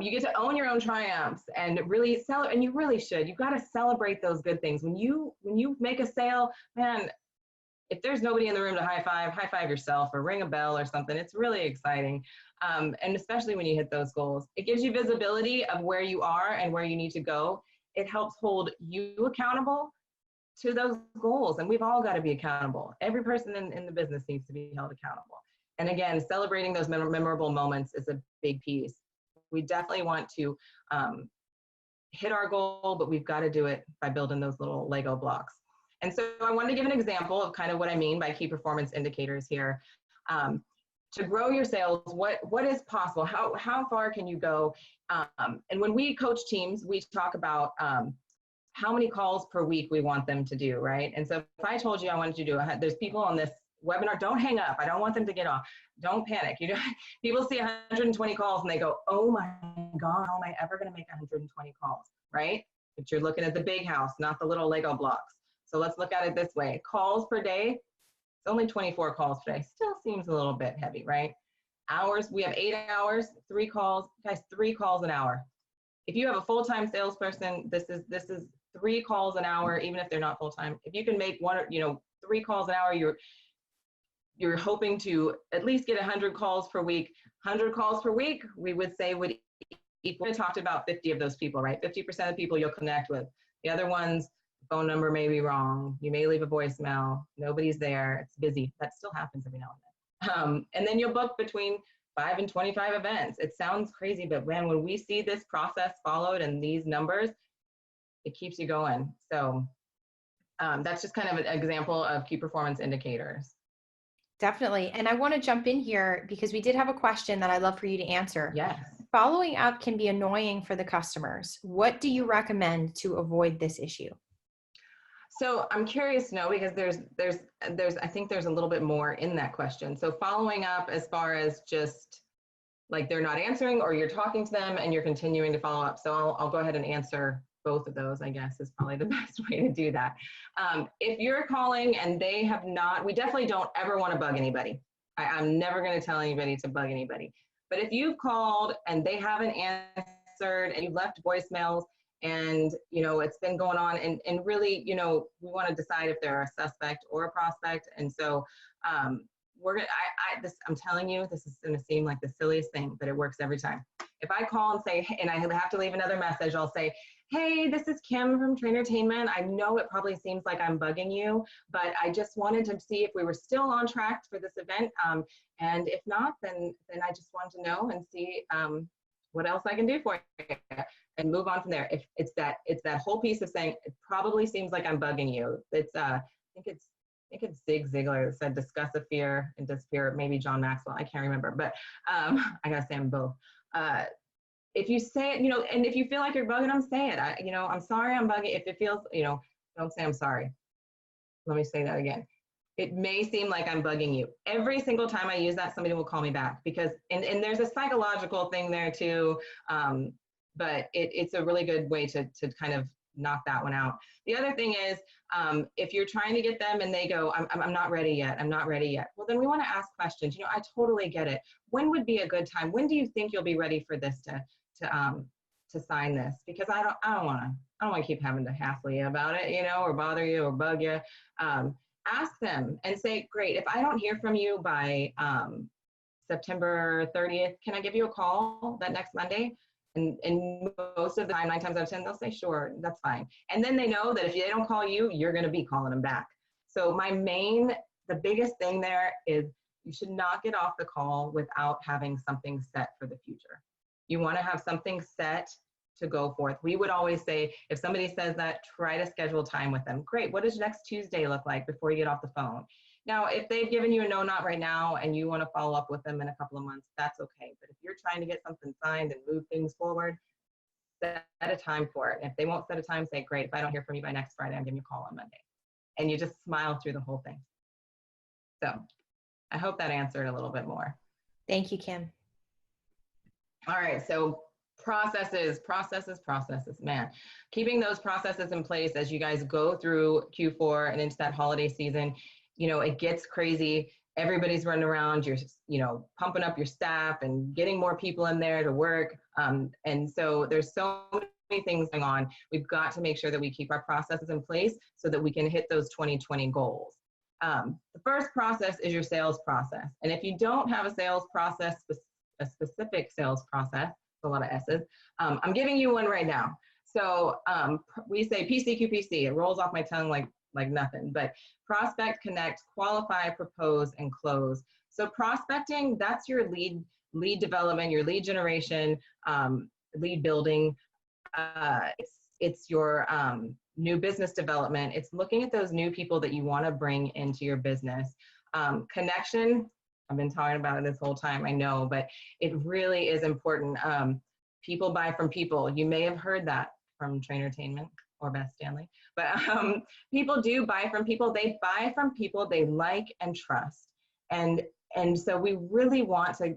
You get to own your own triumphs and really celebrate, and you really should. You've got to celebrate those good things. When you make a sale, man, if there's nobody in the room to high five yourself or ring a bell or something. It's really exciting. And especially when you hit those goals, it gives you visibility of where you are and where you need to go. It helps hold you accountable to those goals. And we've all got to be accountable. Every person in the business needs to be held accountable. And again, celebrating those memorable moments is a big piece. We definitely want to hit our goal, but we've got to do it by building those little Lego blocks. And so I wanted to give an example of kind of what I mean by key performance indicators here. To grow your sales, what is possible? How far can you go? And when we coach teams, we talk about how many calls per week we want them to do, right? And so if I told you I wanted you to do, there's people on this webinar, don't hang up. I don't want them to get off. Don't panic. You know, people see 120 calls and they go, oh my God, how am I ever going to make 120 calls, right? But you're looking at the big house, not the little Lego blocks. So let's look at it this way. Calls per day, it's only 24 calls per day. Still seems a little bit heavy, right? Hours, we have 8 hours, 3 calls. Guys, 3 calls an hour. If you have a full-time salesperson, this is 3 calls an hour, even if they're not full-time. If you can make 3 calls an hour, you're hoping to at least get 100 calls per week. 100 calls per week, we would say would equal, we talked about 50 of those people, right? 50% of the people you'll connect with. The other ones, phone number may be wrong. You may leave a voicemail. Nobody's there. It's busy. That still happens every now and then. And then you'll book between 5 and 25 events. It sounds crazy, but man, when we see this process followed and these numbers, it keeps you going. So that's just kind of an example of key performance indicators. Definitely. And I want to jump in here because we did have a question that I'd love for you to answer. Yes. Following up can be annoying for the customers. What do you recommend to avoid this issue? So I'm curious to know, because I think there's a little bit more in that question. So following up as far as just like they're not answering or you're talking to them and you're continuing to follow up. So I'll go ahead and answer both of those, I guess, is probably the best way to do that. If you're calling and they have not, we definitely don't ever want to bug anybody. I'm never going to tell anybody to bug anybody. But if you've called and they haven't answered and you've left voicemails and, it's been going on and really, we want to decide if they're a suspect or a prospect. And so we're going to, I'm telling you, this is going to seem like the silliest thing, but it works every time. If I call and say, and I have to leave another message, I'll say, hey, this is Kim from TrainerTainment. I know it probably seems like I'm bugging you, but I just wanted to see if we were still on track for this event. And if not, then I just wanted to know and see what else I can do for you and move on from there. If it's that whole piece of saying, it probably seems like I'm bugging you. It's, I think it's Zig Ziglar that said, discuss a fear and disappear. Maybe John Maxwell, I can't remember, but I gotta say them both. If you say it, and if you feel like you're bugging them, say it. I'm sorry I'm bugging. If it feels, don't say I'm sorry. Let me say that again. It may seem like I'm bugging you. Every single time I use that, somebody will call me back because, and there's a psychological thing there too, but it's a really good way to kind of knock that one out. The other thing is, if you're trying to get them and they go, I'm not ready yet, I'm not ready yet. Well, then we want to ask questions. I totally get it. When would be a good time? When do you think you'll be ready for this to sign this? Because I don't want to keep having to hassle you about it, or bother you or bug you. Ask them and say, great, if I don't hear from you by September 30th, can I give you a call that next Monday? And most of the time, 9 times out of 10, they'll say, sure, that's fine. And then they know that if they don't call you, you're going to be calling them back. So the biggest thing there is you should not get off the call without having something set for the future. You want to have something set to go forth. We would always say, if somebody says that, try to schedule time with them. Great. What does next Tuesday look like before you get off the phone? Now, if they've given you a no, not right now, and you want to follow up with them in a couple of months, that's okay. But if you're trying to get something signed and move things forward, set a time for it. If they won't set a time, say, great, if I don't hear from you by next Friday, I'm giving you a call on Monday. And you just smile through the whole thing. So I hope that answered a little bit more. Thank you, Kim. All right, so processes, man. Keeping those processes in place as you guys go through Q4 and into that holiday season, it gets crazy. Everybody's running around, you're, pumping up your staff and getting more people in there to work. And so there's so many things going on. We've got to make sure that we keep our processes in place so that we can hit those 2020 goals. The first process is your sales process. And if you don't have a sales process, a specific sales process, a lot of S's, I'm giving you one right now. So we say PCQPC, it rolls off my tongue like nothing, but prospect, connect, qualify, propose, and close. So prospecting, that's your lead development, your lead generation, lead building. It's your new business development. It's looking at those new people that you want to bring into your business. Connection, I've been talking about it this whole time, I know, but it really is important. People buy from people. You may have heard that from TrainerTainment or Beth Stanley, but people do buy from people. They buy from people they like and trust. And so we really want to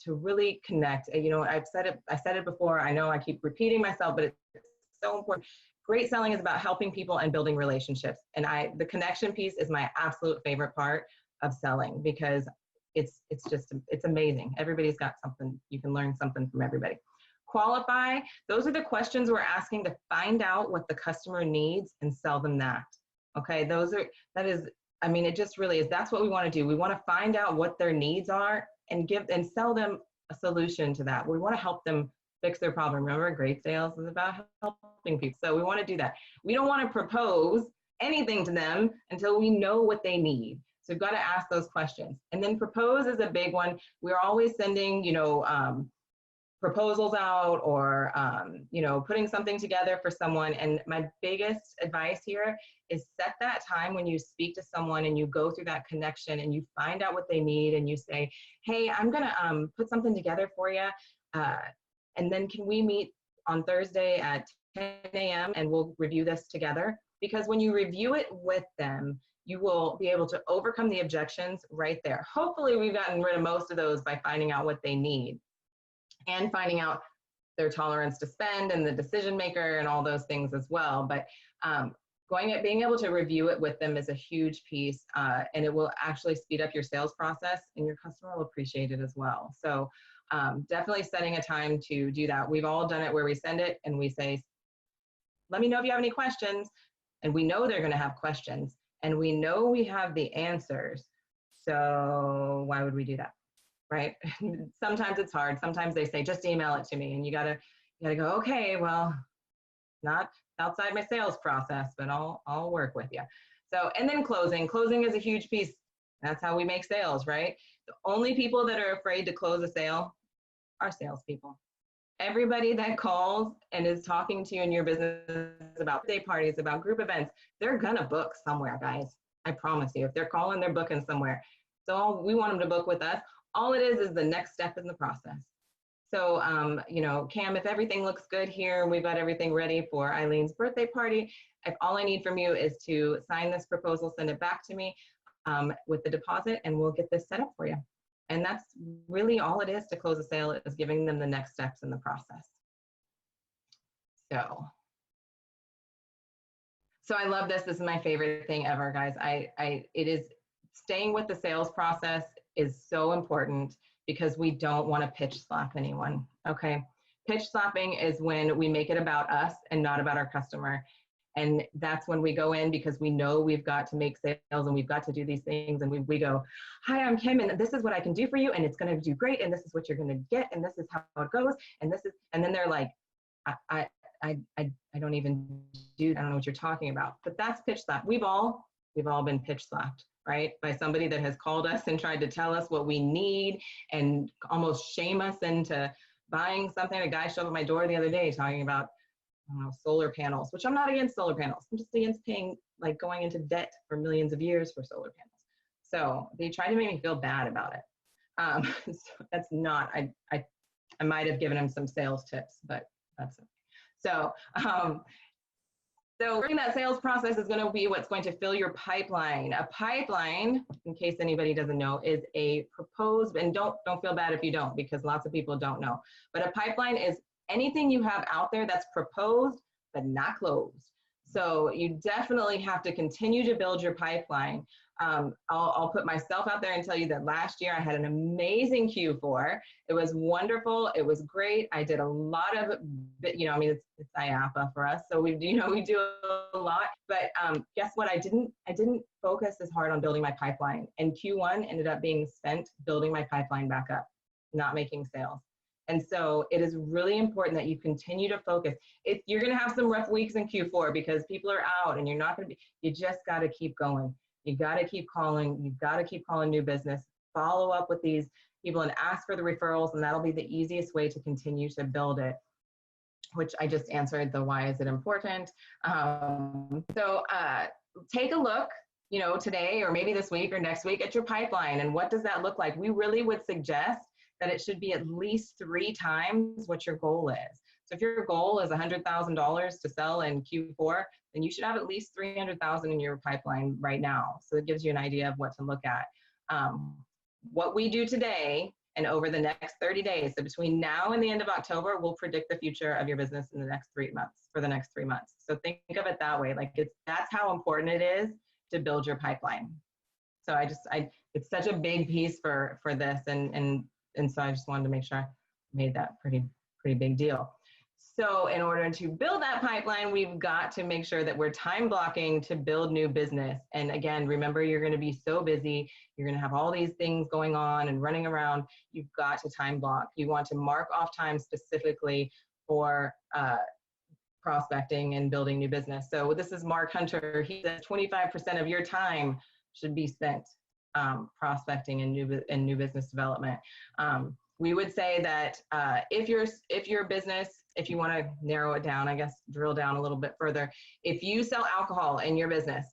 really connect. I said it before. I know I keep repeating myself, but it's so important. Great selling is about helping people and building relationships. And the connection piece is my absolute favorite part of selling, because it's amazing. Everybody's got something. You can learn something from everybody. Qualify, those are the questions we're asking to find out what the customer needs and sell them that. Okay, it just really is. That's what we want to do. We want to find out what their needs are and sell them a solution to that. We want to help them fix their problem. Remember, great sales is about helping people. So we want to do that. We don't want to propose anything to them until we know what they need. So we've got to ask those questions. And then propose is a big one. We're always sending, proposals out or, putting something together for someone. And my biggest advice here is set that time when you speak to someone and you go through that connection and you find out what they need and you say, hey, I'm going to put something together for you. And then can we meet on Thursday at 10 a.m. and we'll review this together? Because when you review it with them, you will be able to overcome the objections right there. Hopefully we've gotten rid of most of those by finding out what they need and finding out their tolerance to spend and the decision maker and all those things as well. But being able to review it with them is a huge piece, and it will actually speed up your sales process, and your customer will appreciate it as well. So definitely setting a time to do that. We've all done it where we send it and we say, let me know if you have any questions. And we know they're going to have questions and we know we have the answers. So why would we do that? Right? Sometimes it's hard. Sometimes they say, just email it to me. And you gotta go, okay, well, not outside my sales process, but I'll work with you. So, and then closing is a huge piece. That's how we make sales, right? The only people that are afraid to close a sale are salespeople. Everybody that calls and is talking to you in your business about day parties, about group events, they're gonna book somewhere, guys. I promise you. If they're calling, they're booking somewhere. So we want them to book with us. All it is the next step in the process. So, Cam, if everything looks good here, we've got everything ready for Eileen's birthday party. If all I need from you is to sign this proposal, send it back to me with the deposit, and we'll get this set up for you. And that's really all it is to close a sale, is giving them the next steps in the process. So I love this. This is my favorite thing ever, guys. It is staying with the sales process is so important, because we don't want to pitch slap anyone, okay? Pitch slapping is when we make it about us and not about our customer. And that's when we go in, because we know we've got to make sales and we've got to do these things. And we go, hi, I'm Kim, and this is what I can do for you. And it's going to do great. And this is what you're going to get. And this is how it goes. And this is, and then they're like, I don't even I don't know what you're talking about. But that's pitch slap. We've all been pitch slapped, right? By somebody that has called us and tried to tell us what we need and almost shame us into buying something. A guy showed up at my door the other day talking about, I don't know, solar panels, which I'm not against solar panels. I'm just against paying, like, going into debt for millions of years for solar panels. So they tried to make me feel bad about it. So that's not, I might have given him some sales tips, but that's it. So, so during that sales process is going to be what's going to fill your pipeline. A pipeline, in case anybody doesn't know, is a proposed, and don't feel bad if you don't, because lots of people don't know. But a pipeline is anything you have out there that's proposed but not closed. So you definitely have to continue to build your pipeline. I'll put myself out there and tell you that last year I had an amazing Q4. It was wonderful. It was great. I did a lot of, you know, I mean, it's IAPA for us. So we do a lot, but guess what? I didn't focus as hard on building my pipeline, and Q1 ended up being spent building my pipeline back up, not making sales. And so it is really important that you continue to focus. You're going to have some rough weeks in Q4 because people are out and you're not going to be, you just got to keep going. You got to keep calling. You've got to keep calling new business. Follow up with these people and ask for the referrals, and that'll be the easiest way to continue to build it, which I just answered the why is it important. Take a look, you know, today or maybe this week or next week at your pipeline, and what does that look like? We really would suggest that it should be at least 3 times what your goal is. So if your goal is $100,000 to sell in Q4, then you should have at least 300,000 in your pipeline right now. So it gives you an idea of what to look at. What we do today and over the next 30 days, so between now and the end of October, we'll predict the future of your business in the next 3 months, for the next 3 months. So think of it that way. Like that's how important it is to build your pipeline. So it's such a big piece for this. And so I just wanted to make sure I made that pretty big deal. So in order to build that pipeline, we've got to make sure that we're time blocking to build new business. And again, remember, you're going to be so busy. You're going to have all these things going on and running around. You've got to time block. You want to mark off time specifically for prospecting and building new business. So this is Mark Hunter. He says 25% of your time should be spent prospecting and new business development. We would say that if your business, if you want to narrow it down, I guess drill down a little bit further, if you sell alcohol in your business,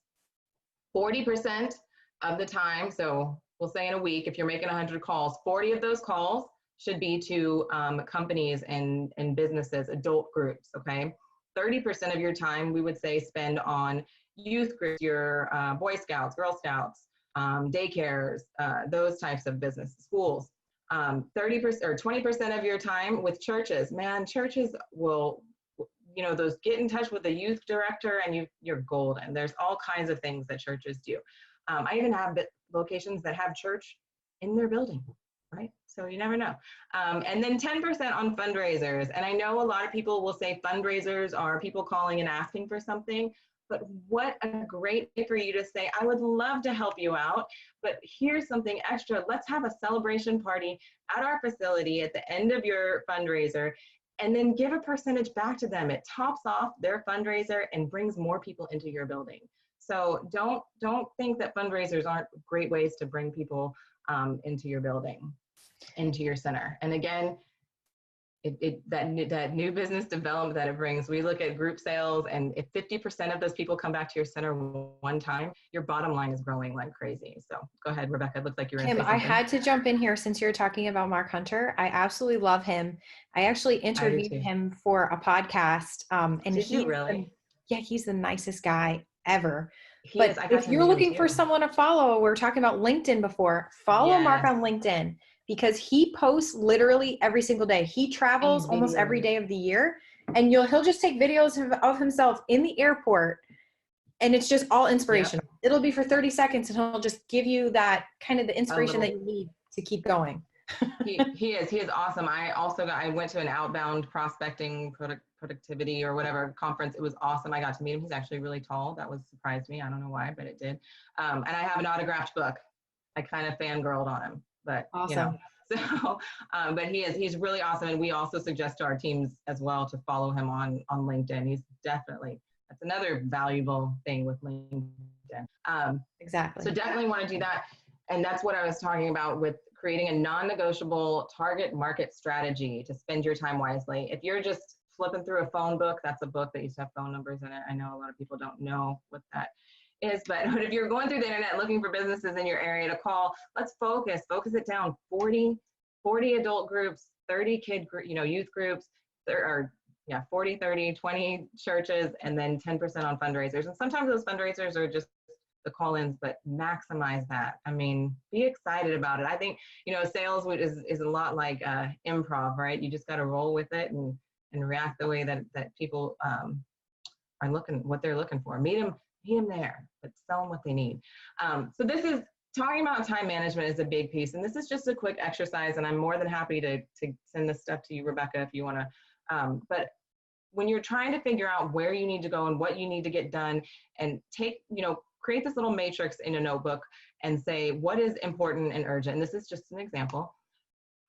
40% of the time, so we'll say in a week, if you're making 100 calls, 40 of those calls should be to companies and businesses, adult groups, okay? 30% of your time, we would say, spend on youth groups, your Boy Scouts, Girl Scouts, daycares, those types of business, schools. 30% or 20% of your time with churches. Man, churches will, you know, those get in touch with the youth director and you're golden. There's all kinds of things that churches do. I even have locations that have church in their building, right? So you never know. And then 10% on fundraisers. And I know a lot of people will say fundraisers are people calling and asking for something. But what a great way for you to say, I would love to help you out, but here's something extra. Let's have a celebration party at our facility at the end of your fundraiser, and then give a percentage back to them. It tops off their fundraiser and brings more people into your building. So don't think that fundraisers aren't great ways to bring people into your building, into your center. And again, that new business development that it brings, we look at group sales, and if 50% of those people come back to your center one time, your bottom line is growing like crazy. So go ahead, Rebecca. It looks like you're Kim, I had to jump in here since you're talking about Mark Hunter. I absolutely love him. I actually interviewed him for a podcast. And did you really? He's the nicest guy ever. But if you're looking for someone to follow, we were talking about LinkedIn before, follow Mark on LinkedIn, because he posts literally every single day. He travels almost every day of the year, and he'll just take videos of himself in the airport, and it's just all inspirational. It'll be for 30 seconds, and he'll just give you that kind of the inspiration that you need to keep going. He is awesome. I went to an outbound prospecting productivity or whatever conference. It was awesome. I got to meet him. He's actually really tall. That was surprised me. I don't know why, but it did. And I have an autographed book. I kind of fangirled on him, but Awesome. so, but he's really awesome. And we also suggest to our teams as well to follow him on LinkedIn. He's definitely, that's another valuable thing with LinkedIn. Exactly. So definitely want to do that. And that's what I was talking about with creating a non-negotiable target market strategy to spend your time wisely. If you're just flipping through a phone book, that's a book that used to have phone numbers in it. I know a lot of people don't know what that is, but if you're going through the internet looking for businesses in your area to call, let's focus it down. 40 adult groups, 30 kid, youth groups, there are 40, 30, 20 churches, and then 10% on fundraisers. And sometimes those fundraisers are just the call-ins, but maximize that. I mean, be excited about it. I think, sales is a lot like improv, right? You just got to roll with it and react the way that people are what they're looking for. Meet them there, but sell them what they need. So this is talking about time management is a big piece. And this is just a quick exercise, and I'm more than happy to send this stuff to you, Rebecca, if you want to. But when you're trying to figure out where you need to go and what you need to get done, and create this little matrix in a notebook and say what is important and urgent. And this is just an example.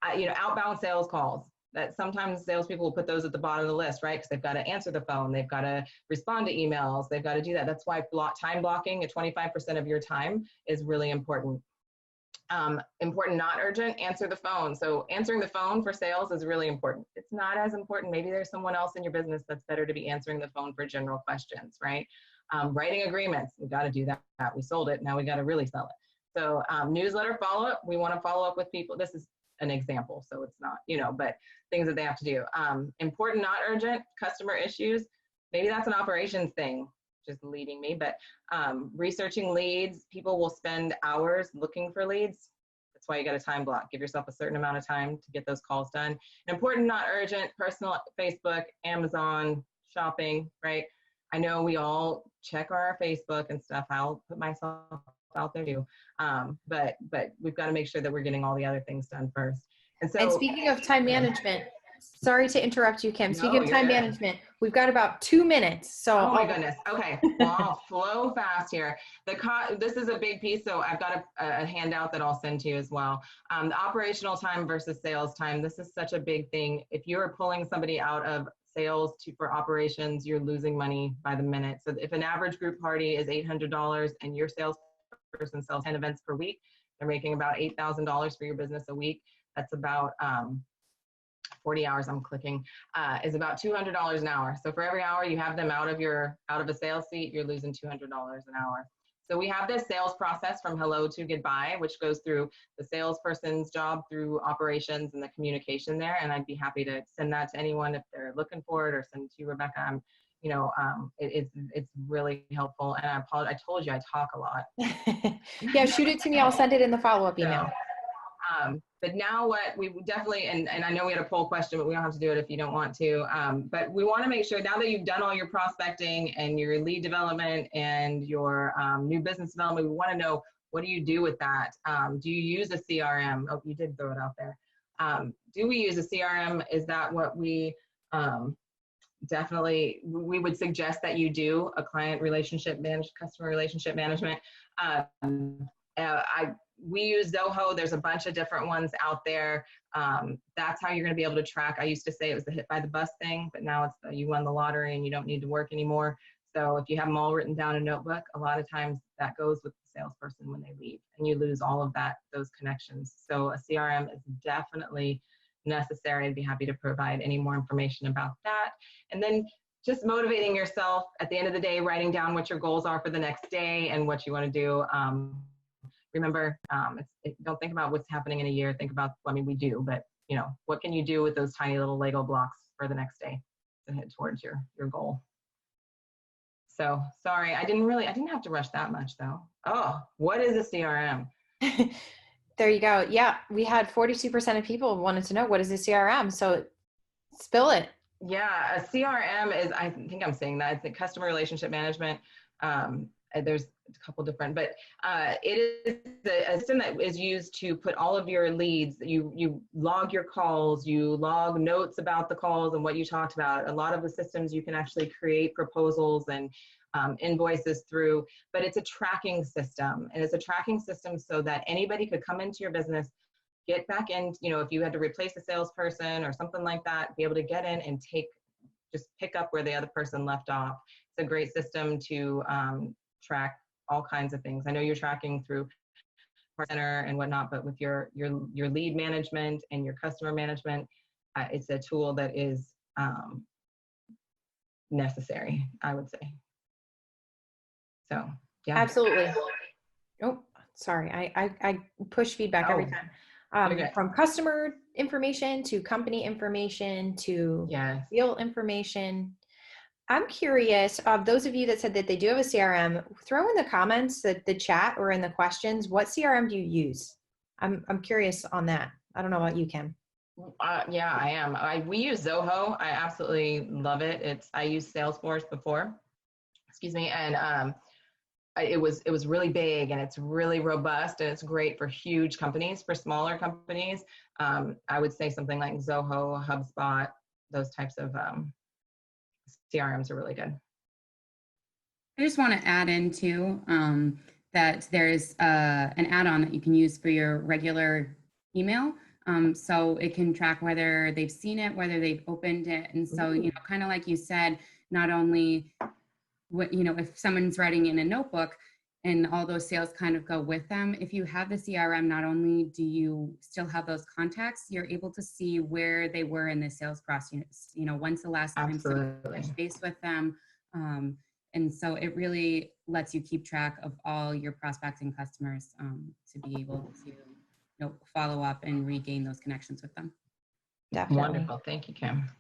Outbound sales calls. That sometimes salespeople will put those at the bottom of the list, right? Because they've got to answer the phone, they've got to respond to emails, they've got to do that. That's why time blocking at 25% of your time is really important. Important, not urgent, answer the phone. So answering the phone for sales is really important. It's not as important. Maybe there's someone else in your business that's better to be answering the phone for general questions, right? Writing agreements, we got to do that. We sold it, now we got to really sell it. So newsletter follow-up, we want to follow up with people. This is an example, so it's not, but things that they have to do. Important, not urgent, customer issues. Maybe that's an operations thing, just leading me, but researching leads. People will spend hours looking for leads. That's why you got a time block. Give yourself a certain amount of time to get those calls done. Important, not urgent, personal, Facebook, Amazon, shopping, right? I know we all check our Facebook and stuff. I'll put myself out there too. But we've got to make sure that we're getting all the other things done first. And speaking of time management, sorry to interrupt you, Kim. Speaking of time management, we've got about 2 minutes. So oh my goodness. Okay. Well, I'll flow fast here. This is a big piece. So I've got a handout that I'll send to you as well. The operational time versus sales time. This is such a big thing. If you're pulling somebody out of sales for operations, you're losing money by the minute. So if an average group party is $800 and your salesperson sells 10 events per week, they're making about $8,000 for your business a week. That's about 40 hours, I'm clicking, is about $200 an hour. So for every hour you have them out of a sales seat, you're losing $200 an hour. So we have this sales process from hello to goodbye, which goes through the salesperson's job, through operations and the communication there. And I'd be happy to send that to anyone if they're looking for it, or send it to you, Rebecca. It's really helpful. And I apologize. I told you I talk a lot. Yeah, shoot it to me. I'll send it in the follow-up email. But now what we definitely, and I know we had a poll question, but we don't have to do it if you don't want to, but we want to make sure now that you've done all your prospecting and your lead development and your new business development, we want to know, what do you do with that? Do you use a CRM? Oh, you did throw it out there. Do we use a CRM? Is that what we definitely, we would suggest that you do a customer relationship management. We use Zoho. There's a bunch of different ones out there. That's how you're going to be able to track. I used to say it was the hit by the bus thing, but now it's you won the lottery and you don't need to work anymore. So if you have them all written down in a notebook, a lot of times that goes with the salesperson when they leave, and you lose all of those connections. So a CRM is definitely necessary. I'd be happy to provide any more information about that. And then just motivating yourself at the end of the day, writing down what your goals are for the next day and what you want to do. Remember, don't think about what's happening in a year. Think about, we do, but what can you do with those tiny little Lego blocks for the next day to head towards your goal? So sorry, I didn't have to rush that much though. Oh, what is a CRM? There you go. Yeah, we had 42% of people wanted to know, what is a CRM? So spill it. Yeah, a CRM is, I think I'm saying that, it's the customer relationship management. there's a couple different, but it is a system that is used to put all of your leads. You log your calls, you log notes about the calls and what you talked about. A lot of the systems you can actually create proposals and invoices through, but it's a tracking system, and it's a tracking system so that anybody could come into your business, get back in, if you had to replace a salesperson or something like that, be able to get in and just pick up where the other person left off. It's a great system to track all kinds of things. I know you're tracking through center and whatnot, but with your lead management and your customer management, it's a tool that is necessary, I would say. So, yeah. Absolutely. Oh, sorry. I push feedback every time. From customer information to company information to deal information. I'm curious, of those of you that said that they do have a CRM, throw in the comments, the chat or in the questions, what CRM do you use? I'm curious on that. I don't know about you, Kim. Yeah, I am. We use Zoho. I absolutely love it. I used Salesforce before, and it was really big, and it's really robust, and it's great for huge companies. For smaller companies, I would say something like Zoho, HubSpot, those types of CRMs are really good. I just want to add in too that there's an add-on that you can use for your regular email. So it can track whether they've seen it, whether they've opened it. And so, kind of like you said, not only if someone's writing in a notebook and all those sales kind of go with them, if you have the CRM, not only do you still have those contacts, you're able to see where they were in the sales process, when's the last time someone touched base with them. And so it really lets you keep track of all your prospects and customers to be able to follow up and regain those connections with them. Definitely. Wonderful. Thank you, Kim.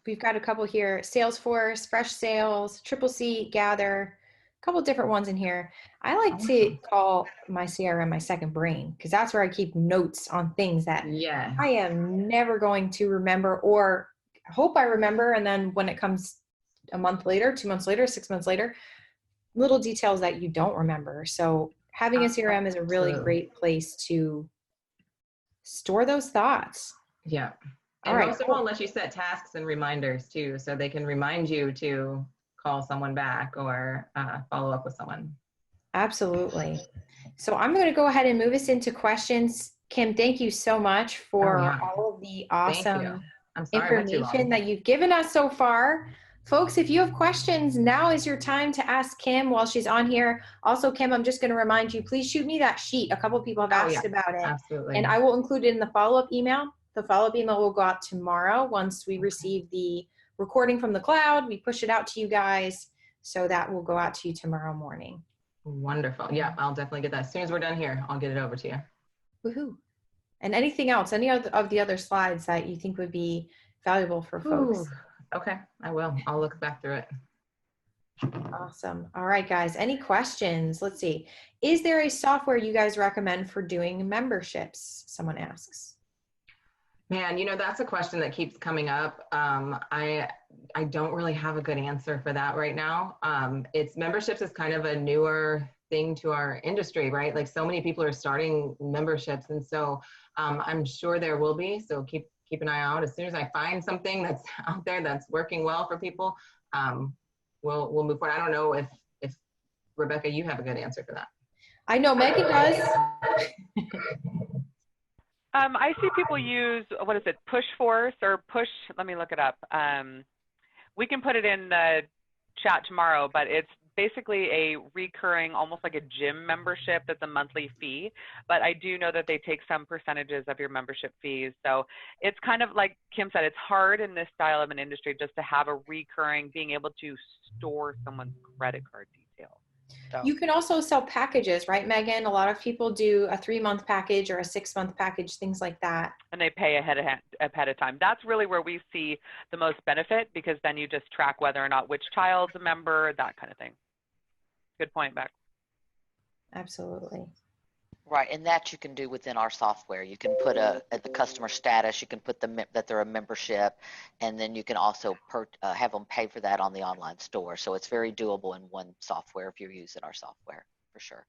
We've got a couple here: Salesforce, Fresh Sales, Triple C, Gather, a couple different ones in here. I like to call my CRM my second brain, because that's where I keep notes on things that I am never going to remember or hope I remember. And then when it comes a month later, 2 months later, 6 months later, little details that you don't remember. So having a CRM is a really great place to store those thoughts. Yeah. And most of all, let you set tasks and reminders too, so they can remind you to call someone back or follow up with someone. Absolutely. So I'm going to go ahead and move us into questions. Kim, thank you so much for all of the awesome information that you've given us so far. Folks, if you have questions, now is your time to ask Kim while she's on here. Also, Kim, I'm just going to remind you, please shoot me that sheet. A couple people have asked about it. Absolutely. And I will include it in the follow-up email. The follow-up email will go out tomorrow once we receive the recording from the cloud. We push it out to you guys, so that will go out to you tomorrow morning. Wonderful. Yeah, I'll definitely get that. As soon as we're done here, I'll get it over to you. Woohoo. And anything else, any of the other slides that you think would be valuable for folks? Okay, I will. I'll look back through it. Awesome. All right, guys, any questions? Let's see. Is there a software you guys recommend for doing memberships? Someone asks. Man, that's a question that keeps coming up. I don't really have a good answer for that right now. Memberships is kind of a newer thing to our industry, right? Like, so many people are starting memberships, and so I'm sure there will be. So keep an eye out. As soon as I find something that's out there that's working well for people, we'll move forward. I don't know if Rebecca, you have a good answer for that. I know Megan does. I see people use, what is it, Push Force or Push, let me look it up. We can put it in the chat tomorrow, but it's basically a recurring, almost like a gym membership that's a monthly fee. But I do know that they take some percentages of your membership fees. So it's kind of like Kim said, it's hard in this style of an industry just to have a recurring, being able to store someone's credit card details. So. You can also sell packages, right, Megan? A lot of people do a 3-month package or a 6-month package, things like that. And they pay ahead of time. That's really where we see the most benefit, because then you just track whether or not which child's a member, that kind of thing. Good point, Beck. Absolutely. Right, and that you can do within our software. You can put at the customer status, you can put that they're a membership, and then you can also have them pay for that on the online store. So it's very doable in one software if you're using our software, for sure.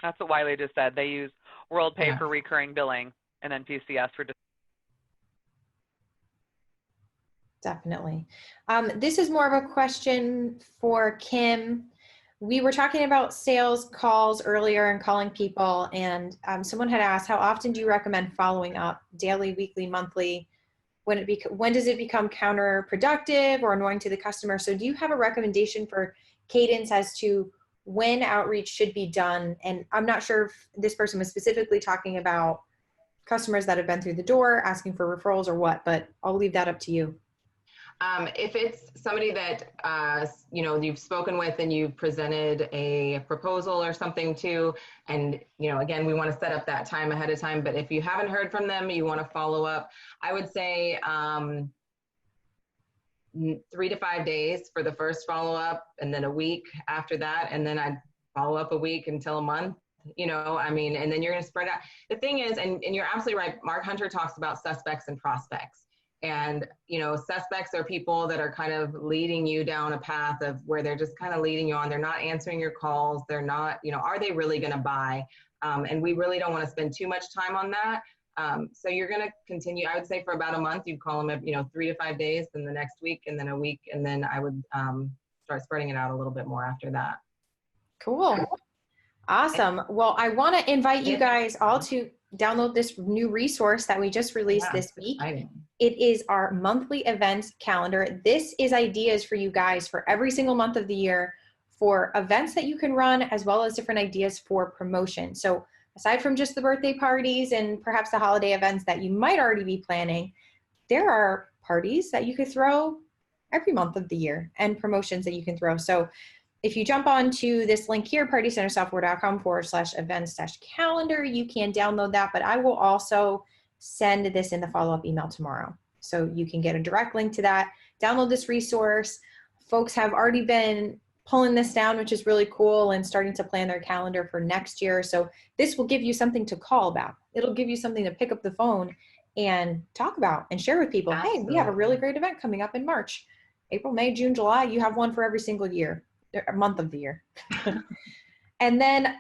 That's what Wiley just said. They use WorldPay Yeah. for recurring billing, and then PCS for. Definitely. This is more of a question for Kim. We were talking about sales calls earlier and calling people, and someone had asked, how often do you recommend following up? Daily, weekly, monthly? When does it become counterproductive or annoying to the customer? So do you have a recommendation for cadence as to when outreach should be done? And I'm not sure if this person was specifically talking about customers that have been through the door asking for referrals or what, but I'll leave that up to you. If it's somebody that, you've spoken with and you've presented a proposal or something to, and, again, we want to set up that time ahead of time, but if you haven't heard from them, you want to follow up, I would say 3 to 5 days for the first follow-up, and then a week after that, and then I'd follow up a week until a month, and then you're going to spread out. The thing is, and you're absolutely right, Mark Hunter talks about suspects and prospects. And, suspects are people that are kind of leading you down a path of where they're just kind of leading you on. They're not answering your calls. They're not, are they really going to buy? And we really don't want to spend too much time on that. So you're going to continue, I would say for about a month, you'd call them, 3 to 5 days, then the next week, and then a week. And then I would start spreading it out a little bit more after that. Cool. Awesome. Well, I want to invite you guys all to download this new resource that we just released this week. Exciting. It is our monthly events calendar. This is ideas for you guys for every single month of the year for events that you can run, as well as different ideas for promotion. So aside from just the birthday parties and perhaps the holiday events that you might already be planning, there are parties that you could throw every month of the year and promotions that you can throw. So if you jump onto this link here, partycentersoftware.com/events-calendar, you can download that, but I will also send this in the follow-up email tomorrow. So you can get a direct link to that, download this resource. Folks have already been pulling this down, which is really cool, and starting to plan their calendar for next year. So this will give you something to call about. It'll give you something to pick up the phone and talk about and share with people. Absolutely. Hey, we have a really great event coming up in March. April, May, June, July, you have one for every single year. A month of the year. And then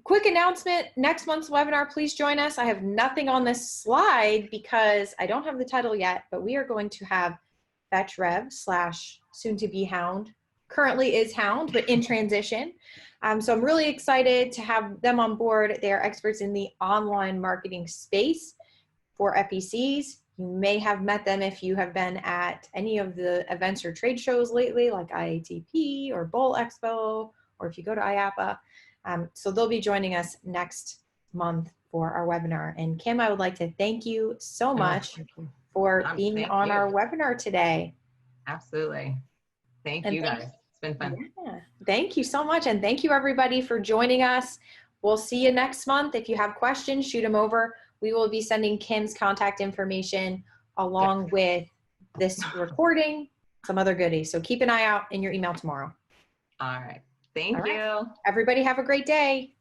quick announcement, next month's webinar, please join us. I have nothing on this slide because I don't have the title yet, but we are going to have Fetch Rev / soon to be Hound, currently is Hound, but in transition. So I'm really excited to have them on board. They are experts in the online marketing space for FECs. You may have met them if you have been at any of the events or trade shows lately, like IATP or Bowl Expo, or if you go to IAPA. So they'll be joining us next month for our webinar. And Kim, I would like to thank you so much for being on our webinar today. Absolutely. Thank you guys. It's been fun. Yeah. Thank you so much. And thank you everybody for joining us. We'll see you next month. If you have questions, shoot them over. We will be sending Kim's contact information along with this recording, some other goodies. So keep an eye out in your email tomorrow. All right. Thank you. Everybody have a great day.